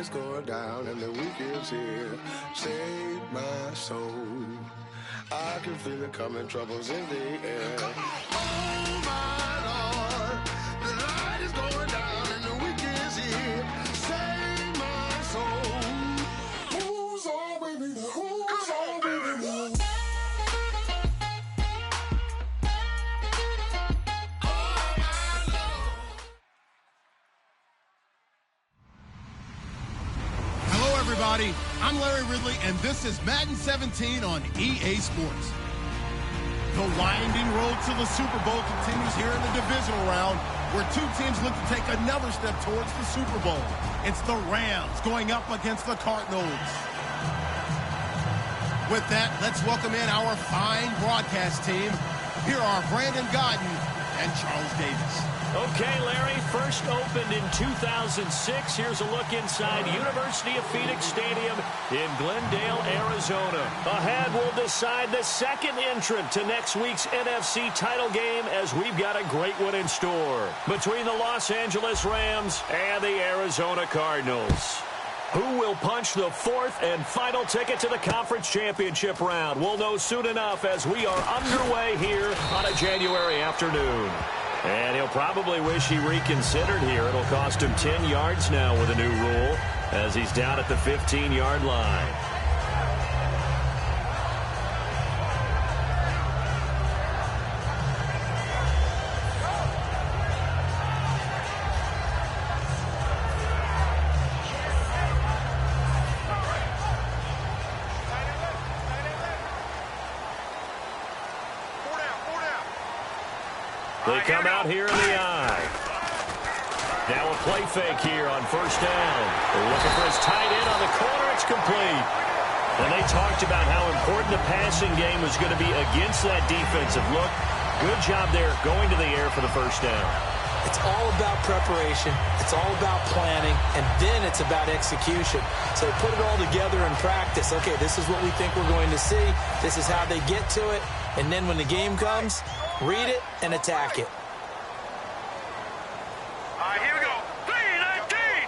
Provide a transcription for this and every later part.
is going down and the week is here. Save my soul. I can feel it coming, troubles in the air. Oh my Lord, the light is going down and the week is here. Save my soul. Who's on with me? Who's on with me? Everybody, I'm Larry Ridley, and this is Madden 17 on EA Sports. The winding road to the Super Bowl continues here in the divisional round, where two teams look to take another step towards the Super Bowl. It's the Rams going up against the Cardinals. With that, let's welcome in our fine broadcast team. Here are Brandon Godden and Charles Davis. Okay, Larry, first opened in 2006. Here's a look inside University of Phoenix Stadium in Glendale, Arizona. Ahead, we'll decide the second entrant to next week's NFC title game, as we've got a great one in store between the Los Angeles Rams and the Arizona Cardinals. Who will punch the fourth and final ticket to the conference championship round? We'll know soon enough as we are underway here on a January afternoon. And he'll probably wish he reconsidered here. It'll cost him 10 yards now with a new rule as he's down at the 15-yard line. They come out here in the eye. Now a play fake here on first down. They're looking for his tight end on the corner. It's complete. And they talked about how important the passing game was going to be against that defensive look. Good job there going to the air for the first down. It's all about preparation. It's all about planning. And then it's about execution. So they put it all together in practice. Okay, this is what we think we're going to see. This is how they get to it. And then when the game comes, read it and attack it. All right, here we go. 3-19!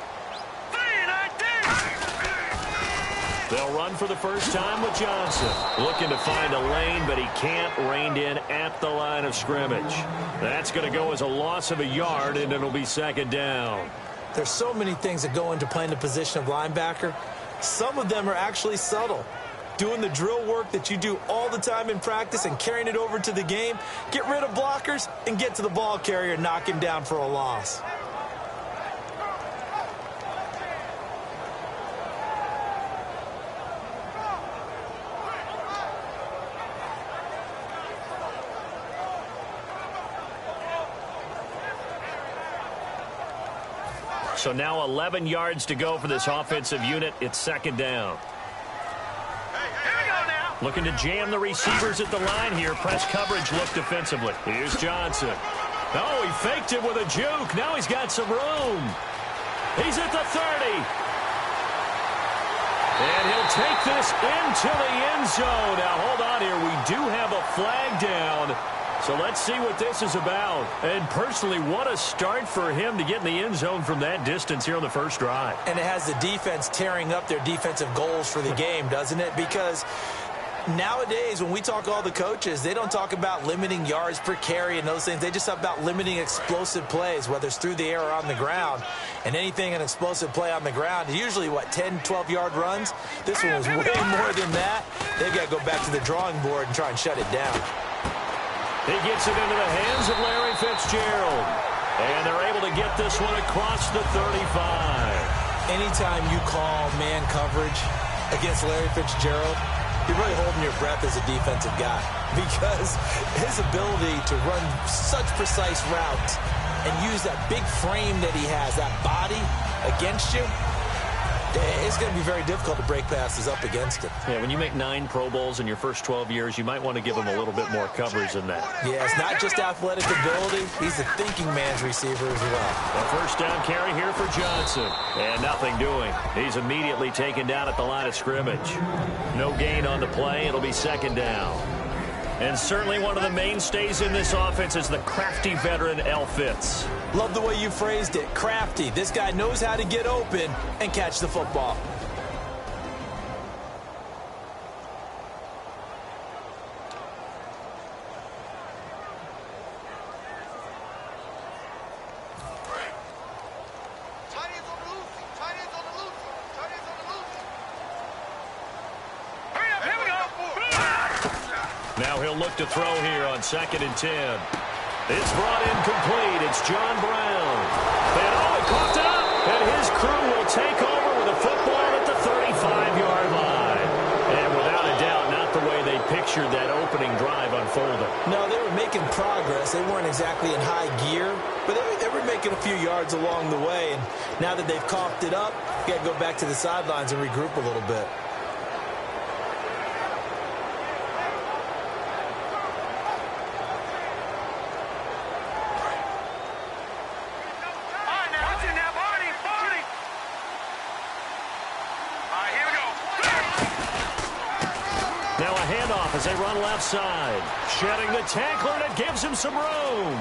3-19! They'll run for the first time with Johnson. Looking to find a lane, but he can't. Reined in at the line of scrimmage. That's going to go as a loss of a yard, and it'll be second down. There's so many things that go into playing the position of linebacker. Some of them are actually subtle. Doing the drill work that you do all the time in practice and carrying it over to the game. Get rid of blockers and get to the ball carrier and knock him down for a loss. So now 11 yards to go for this offensive unit. It's second down. Looking to jam the receivers at the line here. Press coverage look defensively. Here's Johnson. Oh, he faked it with a juke. Now he's got some room. He's at the 30. And he'll take this into the end zone. Now, hold on here. We do have a flag down. So let's see what this is about. And personally, what a start for him to get in the end zone from that distance here on the first drive. And it has the defense tearing up their defensive goals for the game, doesn't it? Because nowadays, when we talk to all the coaches, they don't talk about limiting yards per carry and those things. They just talk about limiting explosive plays, whether it's through the air or on the ground. And anything an explosive play on the ground is usually, 10, 12-yard runs? This one was way more than that. They've got to go back to the drawing board and try and shut it down. He gets it into the hands of Larry Fitzgerald. And they're able to get this one across the 35. Anytime you call man coverage against Larry Fitzgerald, you're really holding your breath as a defensive guy, because his ability to run such precise routes and use that big frame that he has, that body against you, it's going to be very difficult to break passes up against him. Yeah, when you make 9 Pro Bowls in your first 12 years, you might want to give him a little bit more coverage than that. Yeah, it's not just athletic ability. He's a thinking man's receiver as well. A first down carry here for Johnson. And nothing doing. He's immediately taken down at the line of scrimmage. No gain on the play. It'll be second down. And certainly one of the mainstays in this offense is the crafty veteran L. Fitz. Love the way you phrased it, crafty. This guy knows how to get open and catch the football. Now he'll look to throw here on 2nd and 10. It's brought in complete. It's John Brown. And he coughed it up. And his crew will take over with a football at the 35-yard line. And without a doubt, not the way they pictured that opening drive unfolding. No, they were making progress. They weren't exactly in high gear, but they were making a few yards along the way. And now that they've coughed it up, you got to go back to the sidelines and regroup a little bit. Now a handoff as they run left side. Shedding the tackler, and it gives him some room.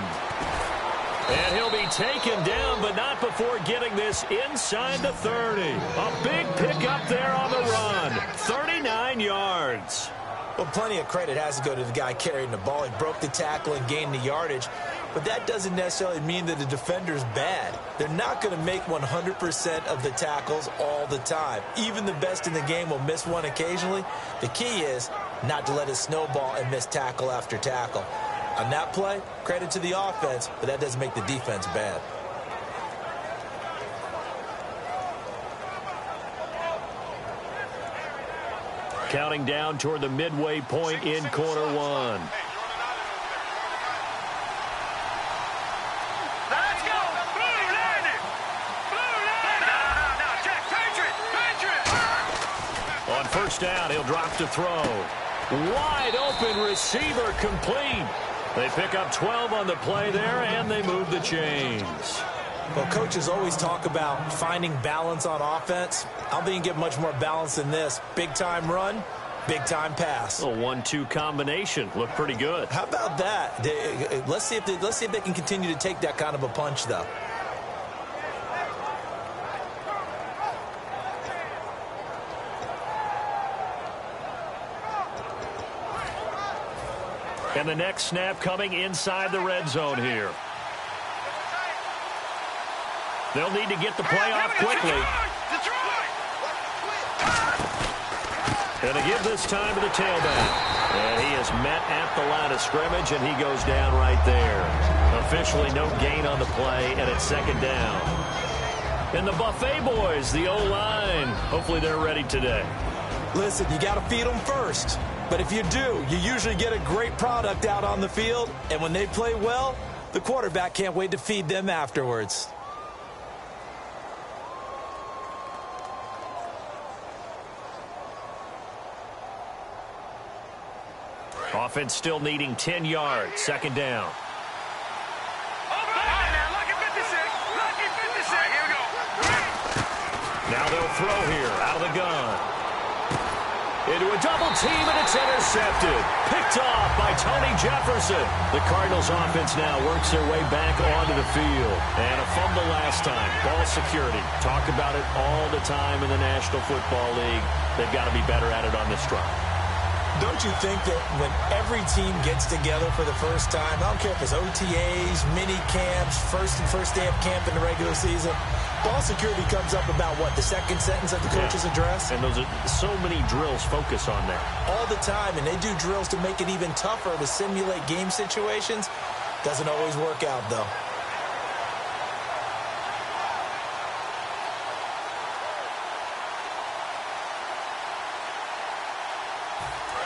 And he'll be taken down, but not before getting this inside the 30. A big pickup there on the run. 39 yards. Well, plenty of credit has to go to the guy carrying the ball. He broke the tackle and gained the yardage. But that doesn't necessarily mean that the defender's bad. They're not going to make 100% of the tackles all the time. Even the best in the game will miss one occasionally. The key is not to let it snowball and miss tackle after tackle. On that play, credit to the offense, but that doesn't make the defense bad. Counting down toward the midway point in quarter one. Let's go! Blue landed! Blue landed! No, Jack, Patriot! On first down, he'll drop to throw. Wide open receiver complete. They pick up 12 on the play there, and they move the chains. Well, coaches always talk about finding balance on offense. I don't think you can get much more balance than this. Big-time run, big-time pass. A 1-2 combination. Looked pretty good. How about that? Let's see if they can continue to take that kind of a punch, though. And the next snap coming inside the red zone here. They'll need to get the play off quickly. And to give this time to the tailback. And he is met at the line of scrimmage, and he goes down right there. Officially no gain on the play, and it's 2nd down. And the Buffet boys, the O-line, hopefully they're ready today. Listen, you got to feed them first. But if you do, you usually get a great product out on the field. And when they play well, the quarterback can't wait to feed them afterwards. Offense still needing 10 yards. 2nd down. Now they'll throw here out of the gun. Into a double team, and it's intercepted. Picked off by Tony Jefferson. The Cardinals offense now works their way back onto the field. And a fumble last time. Ball security. Talk about it all the time in the National Football League. They've got to be better at it on this drive. Don't you think that when every team gets together for the first time, I don't care if it's OTAs, mini camps, first day of camp in the regular season, ball security comes up about what, the second sentence of the coach's address? And those are so many drills focus on that. All the time, and they do drills to make it even tougher to simulate game situations. Doesn't always work out, though.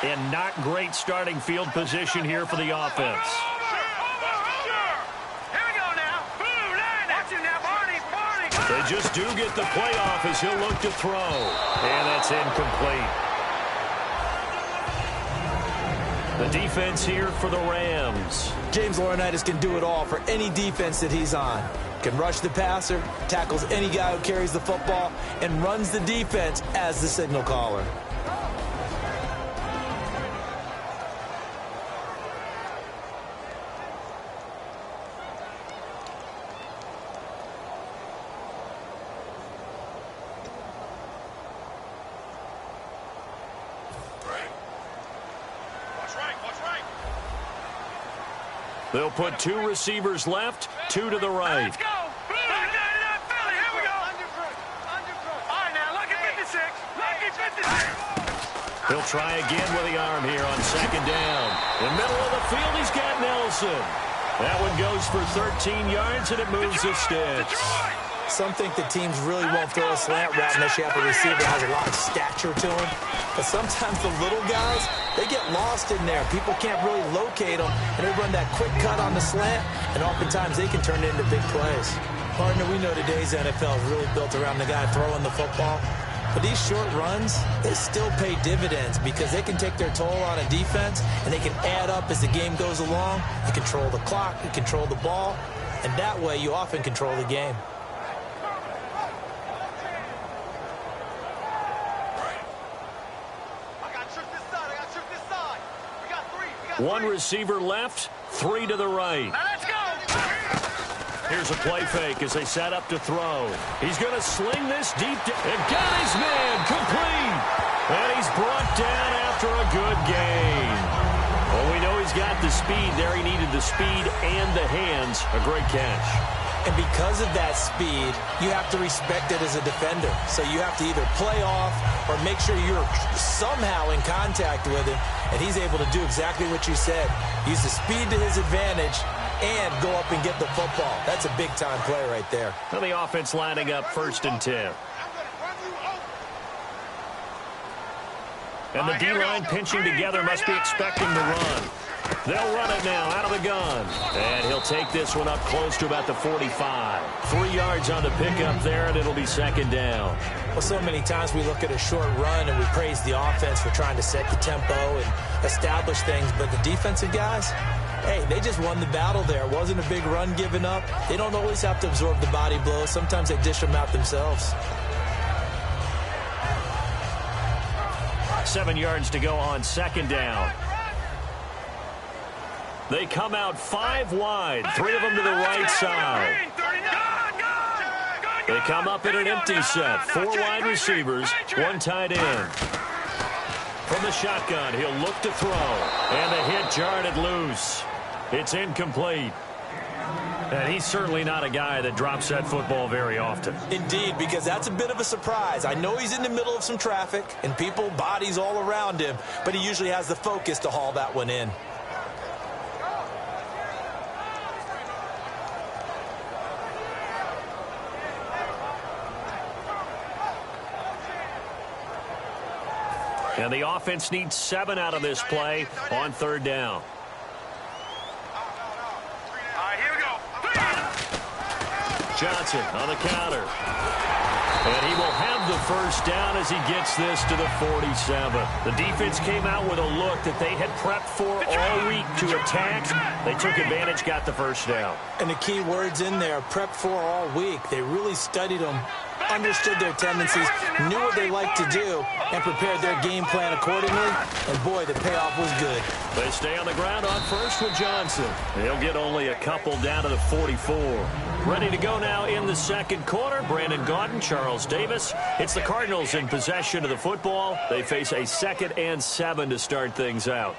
And not great starting field position here for the offense. They just do get the playoff as he'll look to throw. And that's incomplete. The defense here for the Rams. James Laurinaitis can do it all for any defense that he's on. Can rush the passer, tackles any guy who carries the football, and runs the defense as the signal caller. They'll put 2 receivers left, 2 to the right. Let's go. Philly, here we go. All right, now, lucky 56. Lucky 56. He'll try again with the arm here on second down. In the middle of the field, he's got Nelson. That one goes for 13 yards, and it moves the sticks. Some think the teams really won't throw a slant route unless you have a receiver that has a lot of stature to him. But sometimes the little guys, they get lost in there. People can't really locate them, and they run that quick cut on the slant, and oftentimes they can turn it into big plays. Partner, we know today's NFL is really built around the guy throwing the football. But these short runs, they still pay dividends because they can take their toll on a defense, and they can add up as the game goes along. You control the clock, you control the ball, and that way you often control the game. One receiver left, 3 to the right. Now let's go. Here's a play fake as they set up to throw. He's going to sling this deep and got his man complete. And he's brought down after a good gain. Well, we know he's got the speed there. He needed the speed and the hands. A great catch. And because of that speed, you have to respect it as a defender. So you have to either play off or make sure you're somehow in contact with him. And he's able to do exactly what you said. Use the speed to his advantage and go up and get the football. That's a big-time play right there. Well, the offense lining up 1st and 10. And the D-line pinching together must be expecting the run. They'll run it now out of the gun. And he'll take this one up close to about the 45. 3 yards on the pickup there, and it'll be 2nd down. Well, so many times we look at a short run and we praise the offense for trying to set the tempo and establish things. But the defensive guys, hey, they just won the battle there. It wasn't a big run given up. They don't always have to absorb the body blows. Sometimes they dish them out themselves. 7 yards to go on 2nd down. They come out 5 wide, 3 of them to the right side. They come up in an empty set, 4 wide receivers, 1 tight end. From the shotgun, he'll look to throw, and the hit jarred it loose. It's incomplete. And he's certainly not a guy that drops that football very often. Indeed, because that's a bit of a surprise. I know he's in the middle of some traffic and people, bodies all around him, but he usually has the focus to haul that one in. And the offense needs 7 out of this play on 3rd down. All right, here we go. Johnson on the counter. And he will have the 1st down as he gets this to the 47. The defense came out with a look that they had prepped for all week to attack. They took advantage, got the 1st down. And the key words in there, prepped for all week. They really studied them, understood their tendencies, knew what they liked to do, and prepared their game plan accordingly. And, boy, the payoff was good. They stay on the ground on 1st with Johnson. They'll get only a couple down to the 44. Ready to go now in the 2nd quarter. Brandon Gaudin, Charles Davis. It's the Cardinals in possession of the football. They face a 2nd and 7 to start things out.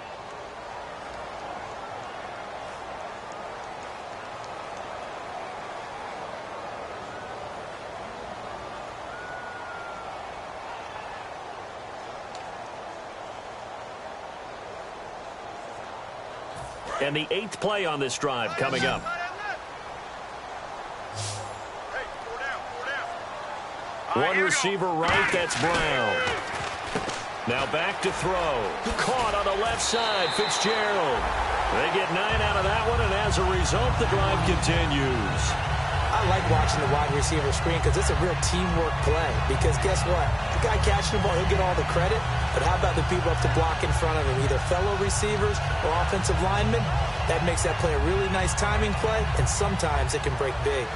And the 8th play on this drive coming up. One receiver right, that's Brown. Now back to throw. Caught on the left side, Fitzgerald. They get 9 out of that one, and as a result, the drive continues. I like watching the wide receiver screen because it's a real teamwork play. Because guess what? The guy catching the ball, he'll get all the credit. But how about the people up to block in front of him, either fellow receivers or offensive linemen? That makes that play a really nice timing play, and sometimes it can break big.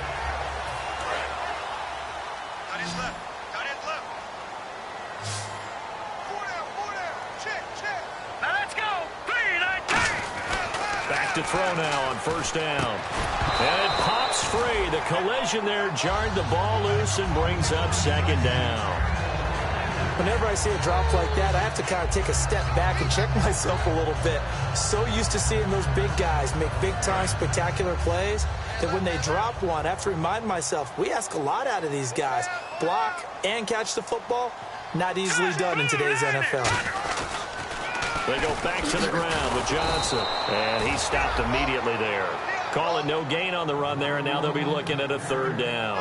To throw now on 1st down. And it pops free. The collision there jarred the ball loose and brings up 2nd down. Whenever I see a drop like that, I have to kind of take a step back and check myself a little bit. So used to seeing those big guys make big-time spectacular plays that when they drop one, I have to remind myself, we ask a lot out of these guys. Block and catch the football, not easily done in today's NFL. They go back to the ground with Johnson, and he stopped immediately there. Call it no gain on the run there, and now they'll be looking at a third down.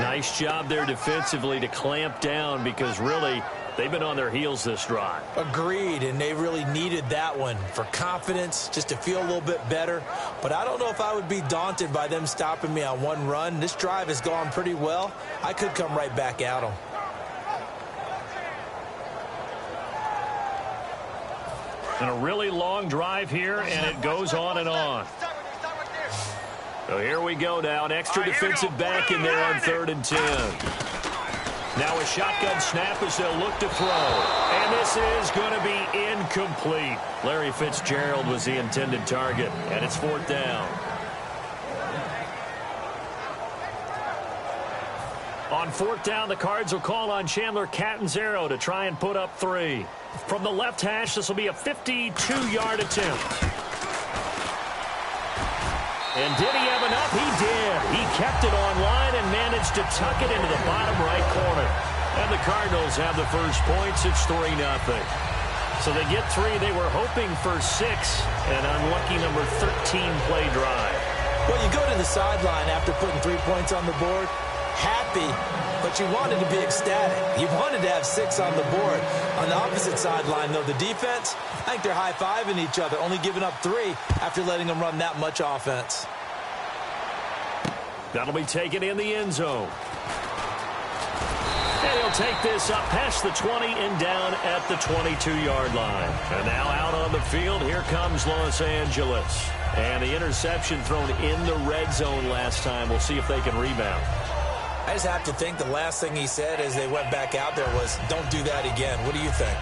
Nice job there defensively to clamp down because really they've been on their heels this drive. Agreed, and they really needed that one for confidence, just to feel a little bit better. But I don't know if I would be daunted by them stopping me on one run. This drive has gone pretty well. I could come right back at them. And a really long drive here, and it goes on and on. So here we go now. An extra defensive back in there on 3rd and 10. Now a shotgun snap as they'll look to throw. And this is going to be incomplete. Larry Fitzgerald was the intended target, and it's 4th down. On 4th down, the Cards will call on Chandler Catanzaro to try and put up 3. From the left hash, this will be a 52-yard attempt. And did he have enough? He did. He kept it on line and managed to tuck it into the bottom right corner. And the Cardinals have the first points. It's 3-0. So they get 3. They were hoping for 6. An unlucky number 13 play drive. Well, you go to the sideline after putting 3 points on the board, happy, but you wanted to be ecstatic. You wanted to have 6 on the board. On the opposite sideline, though, the defense, I think they're high-fiving each other, only giving up 3 after letting them run that much offense. That'll be taken in the end zone. And he'll take this up past the 20 and down at the 22-yard line. And now out on the field, here comes Los Angeles. And the interception thrown in the red zone last time. We'll see if they can rebound. I just have to think the last thing he said as they went back out there was, don't do that again. What do you think?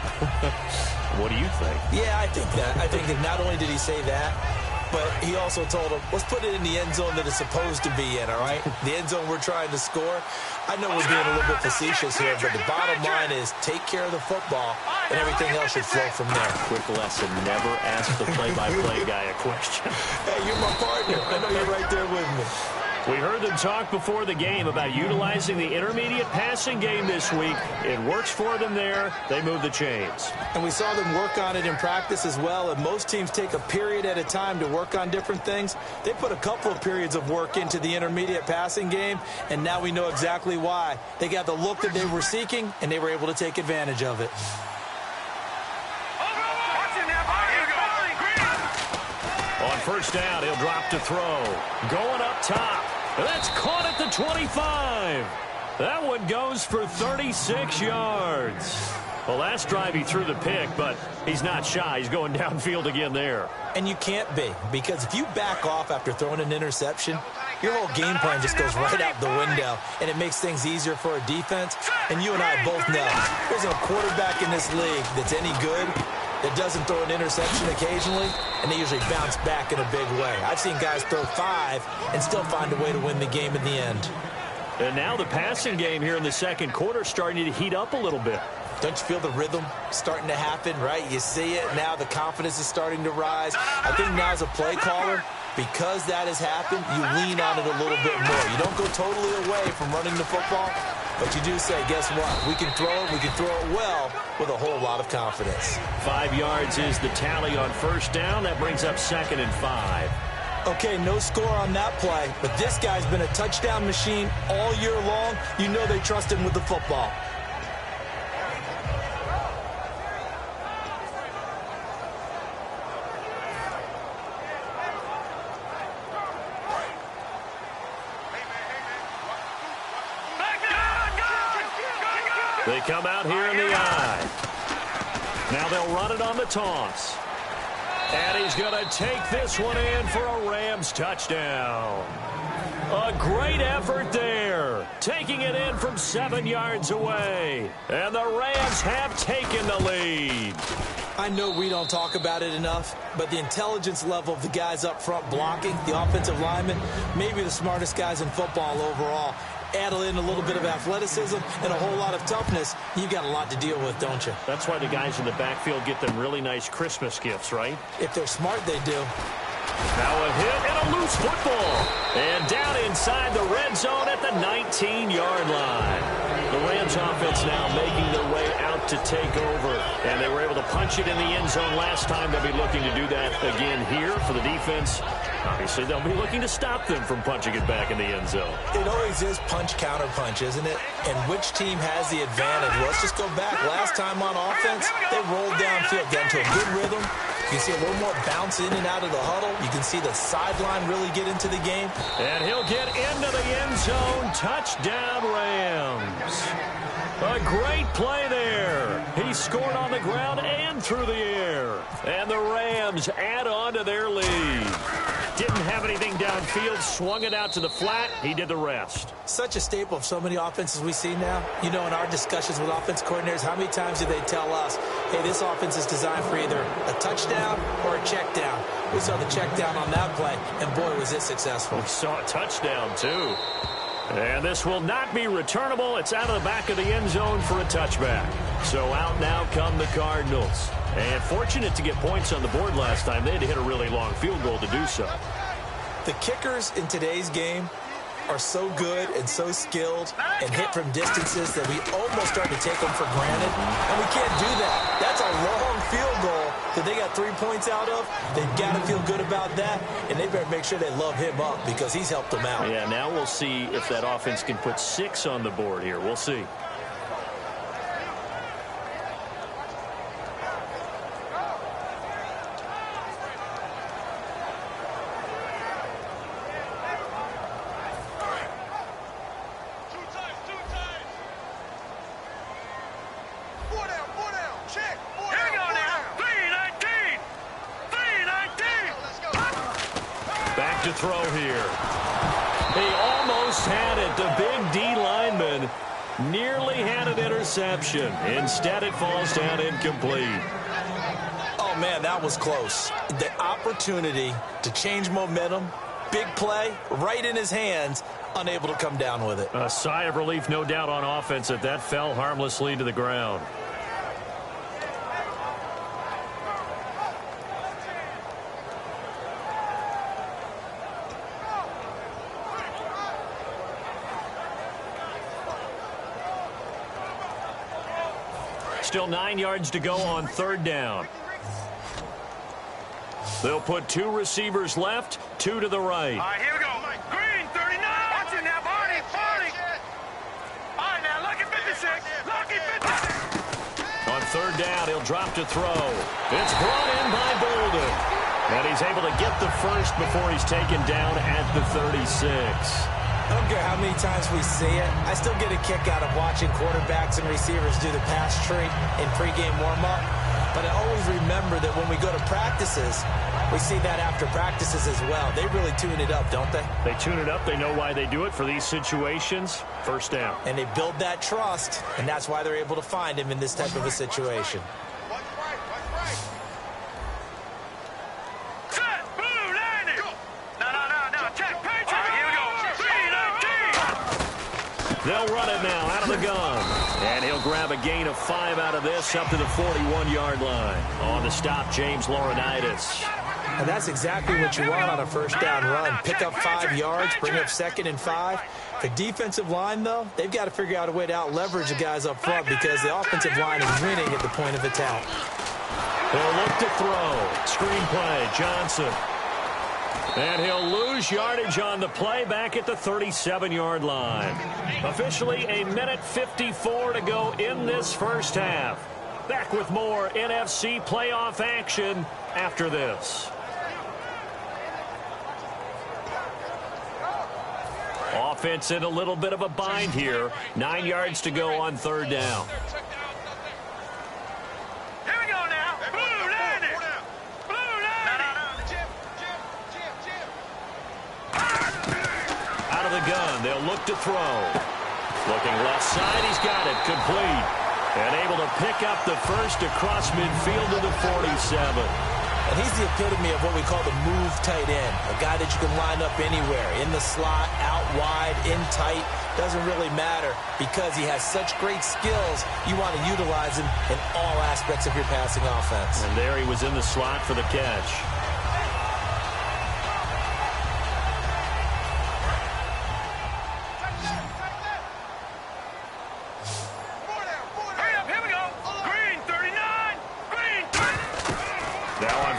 What do you think? Yeah, I think that. I think that not only did he say that, but he also told them, let's put it in the end zone that it's supposed to be in, all right? The end zone we're trying to score. I know we're being a little bit facetious here, but the bottom line is take care of the football, and everything else should flow from there. Quick lesson, never ask the play-by-play guy a question. Hey, you're my partner. I know you're right there with me. We heard them talk before the game about utilizing the intermediate passing game this week. It works for them there. They move the chains. And we saw them work on it in practice as well. And most teams take a period at a time to work on different things. They put a couple of periods of work into the intermediate passing game, and now we know exactly why. They got the look that they were seeking, and they were able to take advantage of it. On 1st down, he'll drop to throw. Going up top. That's caught at the 25. That one goes for 36 yards. Well, last drive he threw the pick, but he's not shy. He's going downfield again there. And you can't be, because if you back off after throwing an interception, your whole game plan just goes right out the window, and it makes things easier for a defense. And you and I both know there's a quarterback in this league that's any good that doesn't throw an interception occasionally, and they usually bounce back in a big way. I've seen guys throw 5 and still find a way to win the game in the end. And now the passing game here in the second quarter starting to heat up a little bit. Don't you feel the rhythm starting to happen, right? You see it now. The confidence is starting to rise. I think now as a play caller, because that has happened, you lean on it a little bit more. You don't go totally away from running the football, but you do say, guess what? We can throw it. We can throw it well with a whole lot of confidence. 5 yards is the tally on 1st down. That brings up 2nd and 5. Okay, no score on that play, but this guy's been a touchdown machine all year long. You know they trust him with the football. They come out here in the eye. Now they'll run it on the toss. And he's going to take this one in for a Rams touchdown. A great effort there. Taking it in from 7 yards away. And the Rams have taken the lead. I know we don't talk about it enough, but the intelligence level of the guys up front blocking, the offensive linemen, maybe the smartest guys in football overall. add in a little bit of athleticism and a whole lot of toughness, you got a lot to deal with, don't you? That's why the guys in the backfield get them really nice Christmas gifts, right? If they're smart, they do. Now a hit and a loose football. And down inside the red zone at the 19-yard line. The Rams offense now making their way out to take over. And they were able to punch it in the end zone last time. They'll be looking to do that again here for the defense. Obviously, they'll be looking to stop them from punching it back in the end zone. It always is punch-counter-punch, isn't it? And which team has the advantage? Well, let's just go back. Last time on offense, they rolled downfield, got into a good rhythm. You can see a little more bounce in and out of the huddle. You can see the sideline really get into the game. And he'll get into the end zone. Touchdown, Rams. A great play there. He scored on the ground and through the air. And the Rams add on to their lead. Didn't have anything downfield, swung it out to the flat. He did the rest. Such a staple of so many offenses we see now. You know, in our discussions with offense coordinators, how many times do they tell us, hey, this offense is designed for either a touchdown or a check down. We saw the check down on that play, and boy, was it successful. We saw a touchdown, too. And this will not be returnable. It's out of the back of the end zone for a touchback. So out now come the Cardinals. And fortunate to get points on the board last time. They had to hit a really long field goal to do so. The kickers in today's game are so good and so skilled and hit from distances that we almost start to take them for granted. And we can't do that. That's a long field goal that they got 3 points out of. They've got to feel good about that, and they better make sure they love him up because he's helped them out. Yeah, now we'll see if that offense can put 6 on the board here. We'll see. To throw here. He almost had it. The big D lineman nearly had an interception. Instead, it falls down incomplete. Oh, man, that was close. The opportunity to change momentum, big play, right in his hands, unable to come down with it. A sigh of relief, no doubt, on offense that that fell harmlessly to the ground. Still 9 yards to go on third down. They'll put 2 receivers left, 2 to the right. All right, here we go. Green, 39. Watch it now, Barney. All right, now, lucky 56. Lucky 56. On third down, he'll drop to throw. It's brought in by Bolden. And he's able to get the first before he's taken down at the 36. I don't care how many times we see it. I still get a kick out of watching quarterbacks and receivers do the pass tree in pregame warm-up. But I always remember that when we go to practices, we see that after practices as well. They really tune it up, don't they? They tune it up. They know why they do it for these situations. First down. And they build that trust, and that's why they're able to find him in this type of a situation. They'll run it now out of the gun. And he'll grab a gain of 5 out of this up to the 41-yard line. On the stop, James Laurinaitis. And that's exactly what you want on a first down run. Pick up 5 yards, bring up 2nd and 5. The defensive line, though, they've got to figure out a way to out-leverage the guys up front because the offensive line is winning at the point of attack. They'll look to throw. Screen play, Johnson. And he'll lose yardage on the play back at the 37-yard line. Officially a minute 54 to go in this first half. Back with more NFC playoff action after this. Offense in a little bit of a bind here. 9 yards to go on third down. Gun. They'll look to throw. Looking left side. He's got it. Complete. And able to pick up the first across midfield to the 47. And he's the epitome of what we call the move tight end, a guy that you can line up anywhere, in the slot, out wide, in tight. Doesn't really matter because he has such great skills. You want to utilize him in all aspects of your passing offense. And there he was in the slot for the catch.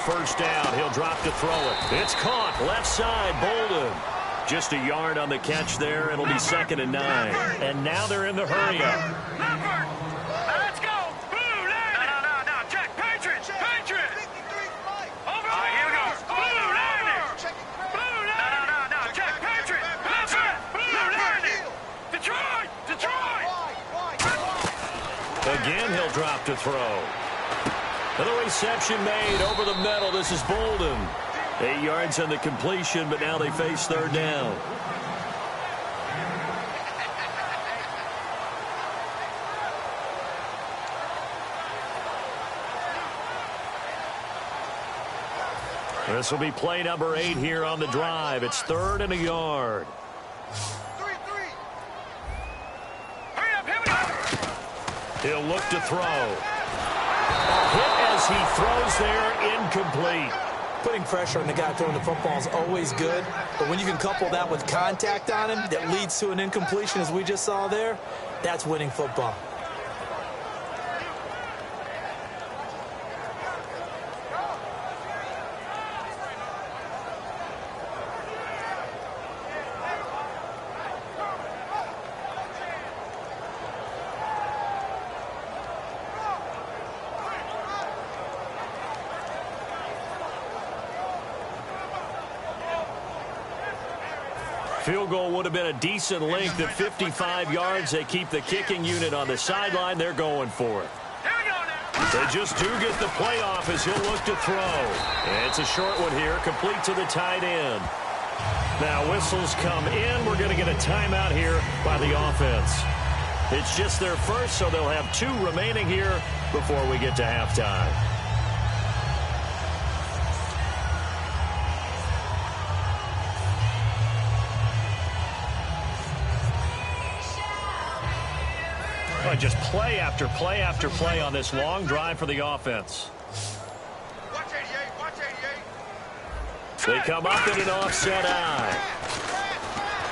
First down, he'll drop to throw it. It's caught, left side, Bolden. Just a yard on the catch there. It'll be 2nd and 9. And now they're in the hurry-up. Let's go. Blue, no. Check. Patriots. Over. All right, here we go. Blue, landing. No. Check. Patriots. Blue, landing. Detroit. Again, he'll drop to throw. Another reception made over the middle. This is Bolden. 8 yards on the completion, but now they face 3rd down. This will be play number 8 here on the drive. It's 3rd and a yard. Hurry up, here we go. He'll look to throw. Hit as he throws there, incomplete. Putting pressure on the guy throwing the football is always good, but when you can couple that with contact on him that leads to an incompletion, as we just saw there, that's winning football. Field goal would have been a decent length at 55 yards. They keep the kicking unit on the sideline. They're going for it. They just do get the playoff as he'll look to throw. It's a short one here, complete to the tight end. Now whistles come in. We're going to get a timeout here by the offense. It's just their first, so they'll have 2 remaining here before we get to halftime. Just play after play after play on this long drive for the offense. Watch 88. They come up in an offset eye.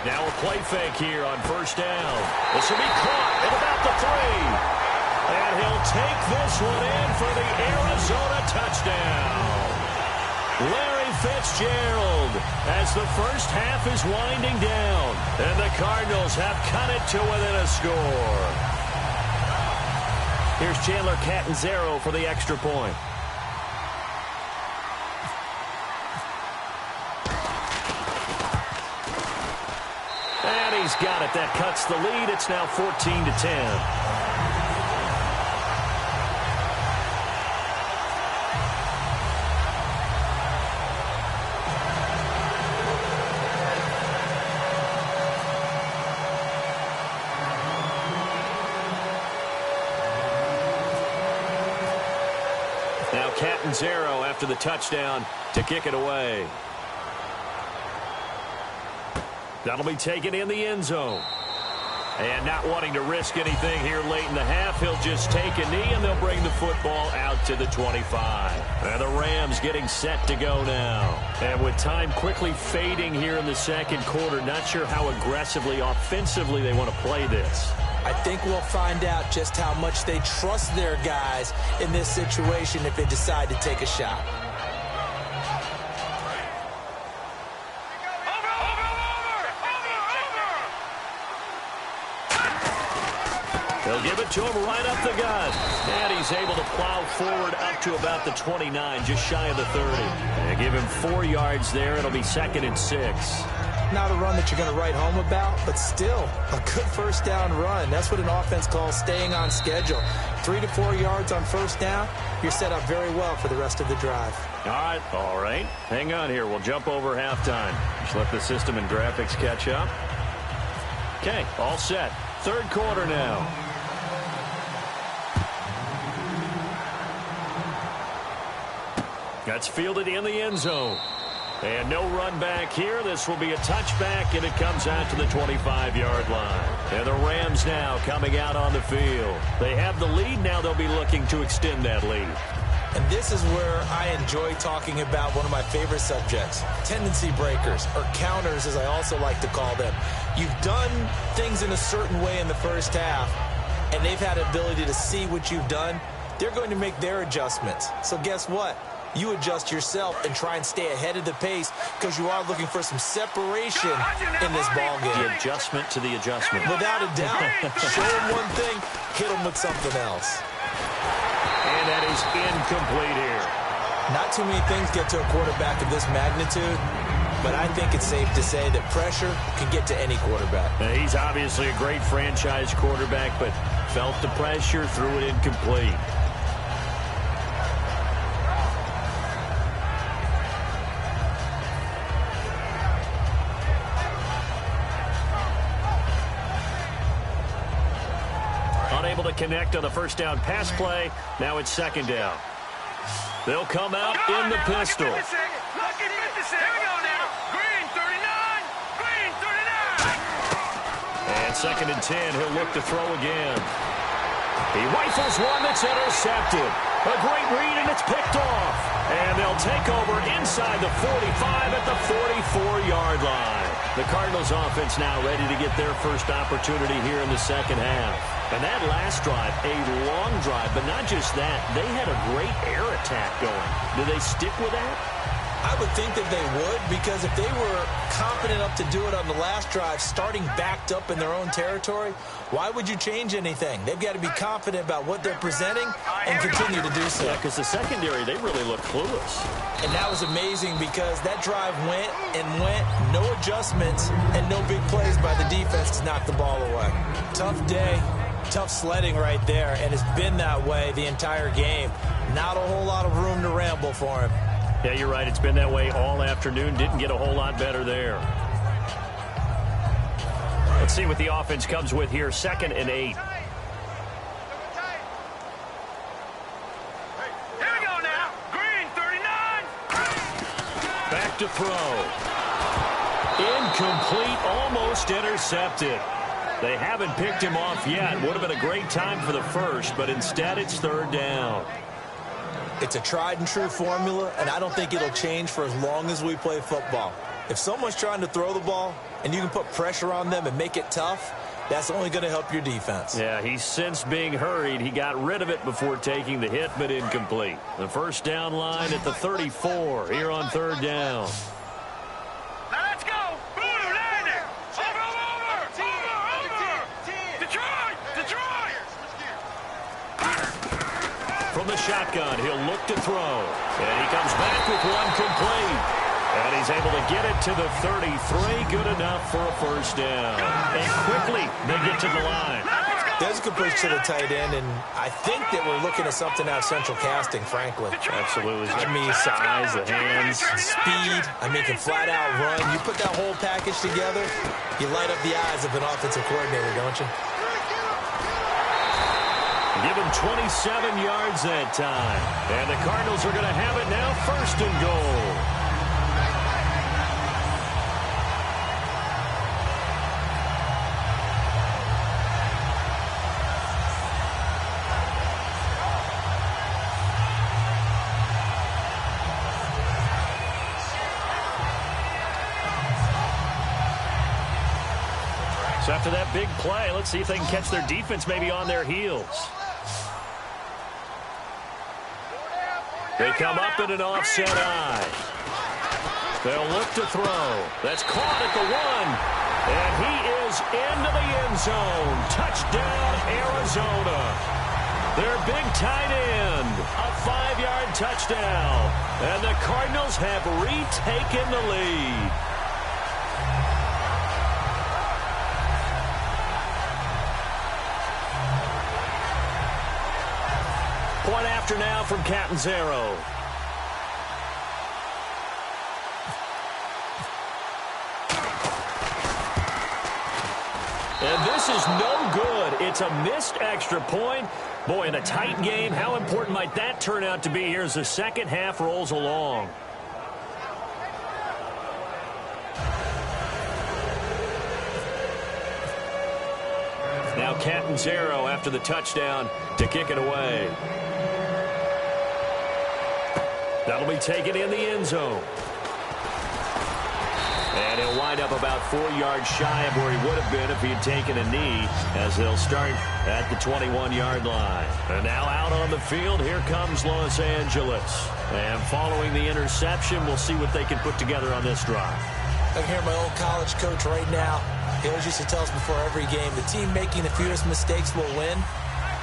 Now a play fake here on 1st down. This will be caught at about the 3. And he'll take this one in for the Arizona touchdown. Larry Fitzgerald as the first half is winding down. And the Cardinals have cut it to within a score. Here's Chandler Catanzaro for the extra point. And he's got it. That cuts the lead. It's now 14-10. Catanzaro after the touchdown to kick it away. That'll be taken in the end zone. And not wanting to risk anything here late in the half, he'll just take a knee and they'll bring the football out to the 25. And the Rams getting set to go now. And with time quickly fading here in the 2nd quarter, not sure how aggressively, offensively they want to play this. I think we'll find out just how much they trust their guys in this situation if they decide to take a shot. They'll give it to him right up the gut. And he's able to plow forward up to about the 29, just shy of the 30. They give him 4 yards there. It'll be 2nd and 6. Not a run that you're going to write home about, but still a good 1st down run. That's what an offense calls staying on schedule. 3 to 4 yards on 1st down, you're set up very well for the rest of the drive. All right. Hang on here. We'll jump over halftime. Just let the system and graphics catch up. Okay, all set. 3rd quarter now. That's fielded in the end zone. And no run back here. This will be a touchback, and it comes out to the 25-yard line. And the Rams now coming out on the field. They have the lead. Now they'll be looking to extend that lead. And this is where I enjoy talking about one of my favorite subjects, tendency breakers, or counters as I also like to call them. You've done things in a certain way in the first half, and they've had the ability to see what you've done. They're going to make their adjustments. So guess what? You adjust yourself and try and stay ahead of the pace because you are looking for some separation in this ball game. The adjustment to the adjustment. Without a doubt. Show them one thing, hit them with something else. And that is incomplete here. Not too many things get to a quarterback of this magnitude, but I think it's safe to say that pressure can get to any quarterback. Now, he's obviously a great franchise quarterback, but felt the pressure, threw it incomplete. Unable to connect on the first down pass play. Now it's second down. They'll come out in the pistol. Lucky 56. Here we go now. Green 39. Green 39. And second and 10. He'll look to throw again. He rifles one that's intercepted. A great read, and it's picked off. And they'll take over inside the 45 at the 44-yard line. The Cardinals offense now ready to get their first opportunity here in the second half. And that last drive, a long drive, but not just that. They had a great air attack going. Do they stick with that? I would think that they would, because if they were confident enough to do it on the last drive, starting backed up in their own territory, why would you change anything? They've got to be confident about what they're presenting and continue to do so. Yeah, because the secondary, they really look clueless. And that was amazing because that drive went and went, no adjustments, and no big plays by the defense to knock the ball away. Tough day, tough sledding right there, and it's been that way the entire game. Not a whole lot of room to ramble for him. Yeah, you're right. It's been that way all afternoon. Didn't get a whole lot better there. Let's see what the offense comes with here. 2nd and 8. Here we go now. Green 39. Back to throw. Incomplete, almost intercepted. They haven't picked him off yet. Would have been a great time for the first, but instead it's 3rd down. It's a tried and true formula, and I don't think it'll change for as long as we play football. If someone's trying to throw the ball and you can put pressure on them and make it tough, that's only going to help your defense. Yeah, he's since being hurried. He got rid of it before taking the hit, but incomplete. The first down line at the 34 here on 3rd down. Now let's go. Blue landing. Over. Detroit. From the shotgun, he'll look to throw. And he comes back with one complete. And he's able to get it to the 33. Good enough for a first down. And quickly, they get to the line. There's a completion to the tight end, and I think that we're looking at something out of Central Casting, frankly. Absolutely. I mean, size, the hands, speed. I mean, can flat out run. You put that whole package together, you light up the eyes of an offensive coordinator, don't you? Give him 27 yards that time. And the Cardinals are going to have it now, 1st and goal. So after that big play, let's see if they can catch their defense maybe on their heels. They come up in an offset eye. They'll look to throw. That's caught at the 1. And he is into the end zone. Touchdown, Arizona. Their big tight end. A 5-yard touchdown. And the Cardinals have retaken the lead. Point after now from Catanzaro. And this is no good. It's a missed extra point. Boy, in a tight game, how important might that turn out to be here as the second half rolls along? Now Catanzaro after the touchdown to kick it away. That'll be taken in the end zone. And he'll wind up about 4 yards shy of where he would have been if he had taken a knee, as they'll start at the 21-yard line. And now out on the field, here comes Los Angeles. And following the interception, we'll see what they can put together on this drive. I can hear my old college coach right now. He always used to tell us before every game, the team making the fewest mistakes will win.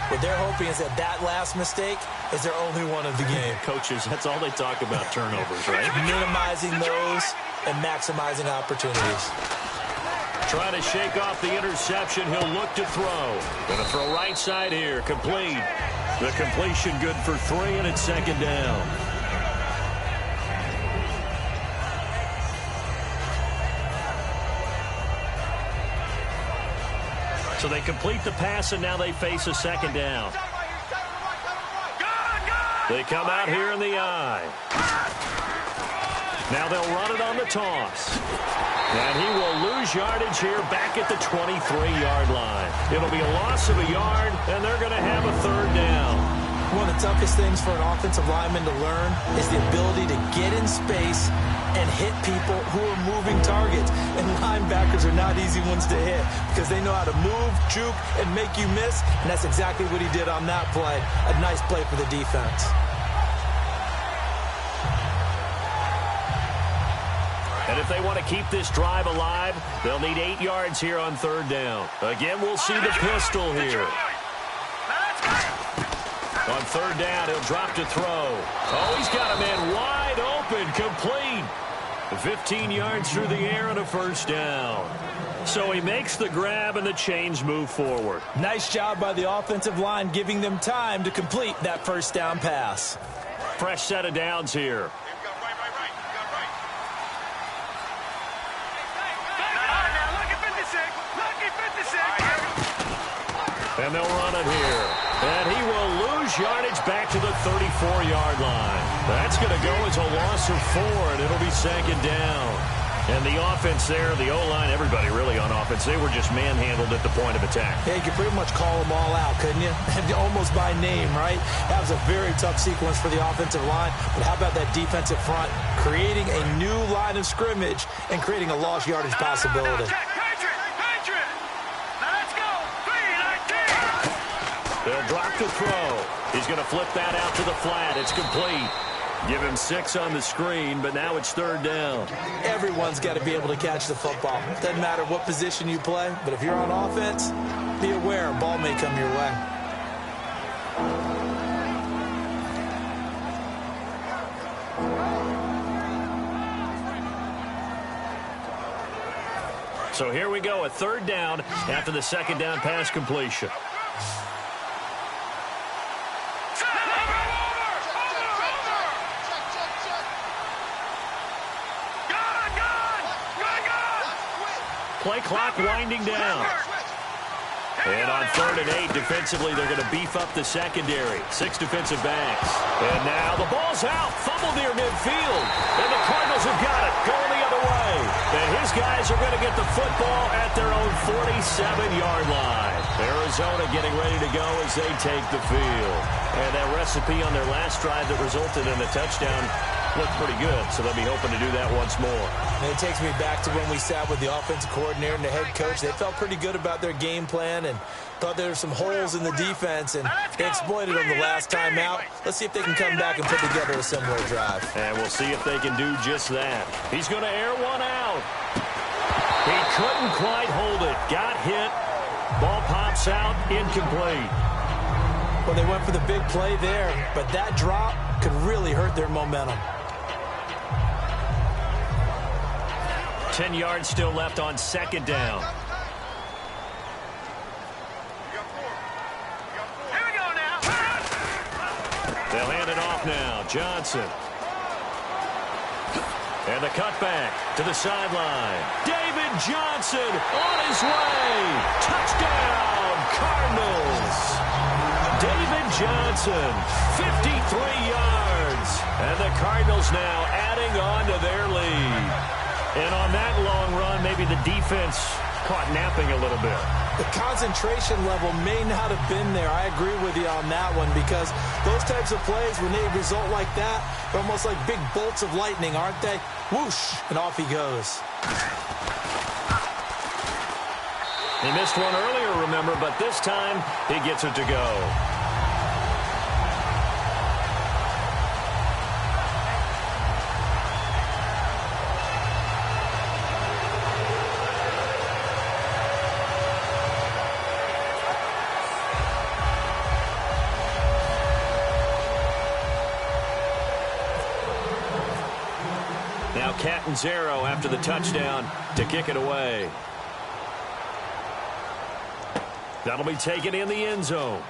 What they're hoping is that that last mistake is their only one of the game. Coaches, that's all they talk about, turnovers, right? Minimizing those and maximizing opportunities. Trying to shake off the interception. He'll look to throw. Going to throw right side here. Complete. The completion good for 3, and it's second down. So they complete the pass, and now they face a second down. They come out here in the eye. Now they'll run it on the toss. And he will lose yardage here back at the 23-yard line. It'll be a loss of a yard, and they're going to have a third down. One of the toughest things for an offensive lineman to learn is the ability to get in space and hit people who are moving targets. And linebackers are not easy ones to hit because they know how to move, juke, and make you miss. And that's exactly what he did on that play. A nice play for the defense. And if they want to keep this drive alive, they'll need 8 yards here on third down. Again, we'll see the pistol here. On third down, he'll drop to throw. Oh, he's got a man wide open, complete. 15 yards through the air and a first down. So he makes the grab and the chains move forward. Nice job by the offensive line, giving them time to complete that first down pass. Fresh set of downs here. And they'll run it here. And he will lose yardage back to the 34-yard line. That's going to go as a loss of 4, and it'll be second down. And the offense there, the O-line, everybody really on offense, they were just manhandled at the point of attack. Yeah, you could pretty much call them all out, couldn't you? Almost by name, right? That was a very tough sequence for the offensive line. But how about that defensive front creating a new line of scrimmage and creating a lost yardage possibility? They'll drop to throw. He's going to flip that out to the flat. It's complete. Give him 6 on the screen, but now it's third down. Everyone's got to be able to catch the football. Doesn't matter what position you play, but if you're on offense, be aware a ball may come your way. So here we go, a third down after the second down pass completion. Play clock winding down. And on 3rd and 8, defensively, they're going to beef up the secondary. 6 defensive backs. And now the ball's out. Fumble near midfield. And the Cardinals have got it. Going the other way. And his guys are going to get the football at their own 47-yard line. Arizona getting ready to go as they take the field. And that recipe on their last drive that resulted in a touchdown looked pretty good, so they'll be hoping to do that once more. And it takes me back to when we sat with the offensive coordinator and the head coach. They felt pretty good about their game plan and thought there were some holes in the defense, and they exploited them the last time out. Let's see if they can come back and put together a similar drive. And we'll see if they can do just that. He's going to air one out. He couldn't quite hold it. Got hit. Ball pops out. Incomplete. Well, they went for the big play there, but that drop could really hurt their momentum. 10 yards still left on second down. Here we go now. They'll hand it off now. Johnson. And the cutback to the sideline. David Johnson on his way. Touchdown, Cardinals. David Johnson, 53 yards. And the Cardinals now adding on to their lead. And on that long run, maybe the defense caught napping a little bit. The concentration level may not have been there. I agree with you on that one because those types of plays, when they result like that, they're almost like big bolts of lightning, aren't they? Whoosh, and off he goes. He missed one earlier, remember, but this time he gets it to go. Now Catanzaro after the touchdown to kick it away. That'll be taken in the end zone.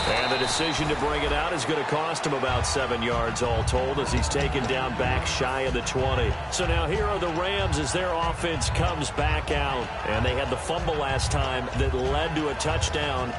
And the decision to bring it out is going to cost him about 7 yards all told as he's taken down back shy of the 20. So now here are the Rams as their offense comes back out. And they had the fumble last time that led to a touchdown.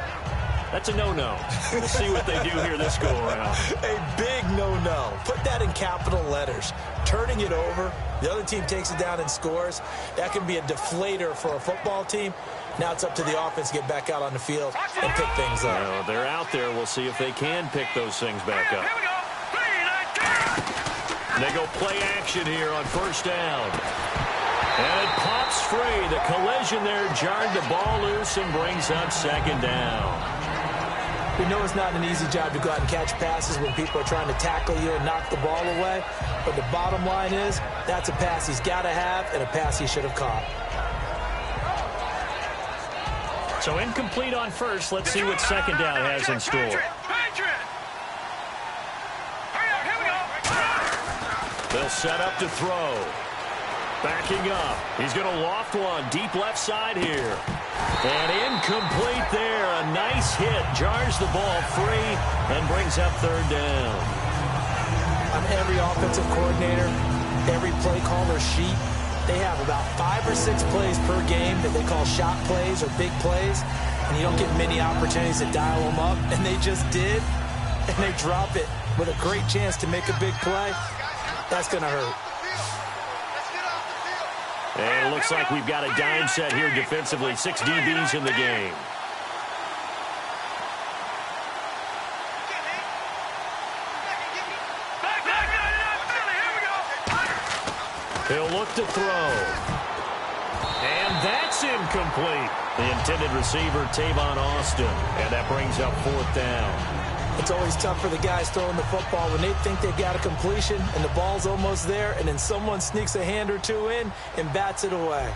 That's a no-no. We'll see what they do here this go-around. A big no-no. Put that in capital letters. Turning it over, the other team takes it down and scores. That can be a deflator for a football team. Now it's up to the offense to get back out on the field and pick things up. Well, they're out there. We'll see if they can pick those things back up. Here we go. 3, 19. They go play action here on first down. And it pops free. The collision there jarred the ball loose and brings up second down. We know it's not an easy job to go out and catch passes when people are trying to tackle you and knock the ball away. But the bottom line is, that's a pass he's got to have and a pass he should have caught. So incomplete on first. Let's see what second down has in store. Patriot. Here we go. They'll set up to throw. Backing up. He's going to loft one deep left side here. And incomplete there. A nice hit. Jars the ball free and brings up third down. On every offensive coordinator, every play caller sheet, they have about 5 or 6 plays per game that they call shot plays or big plays. And you don't get many opportunities to dial them up. And they just did. And they drop it with a great chance to make a big play. That's going to hurt. And it looks like we've got a dime set here defensively. 6 DBs in the game. He'll look to throw. And that's incomplete. The intended receiver, Tavon Austin. And that brings up fourth down. It's always tough for the guys throwing the football when they think they've got a completion and the ball's almost there, and then someone sneaks a hand or two in and bats it away.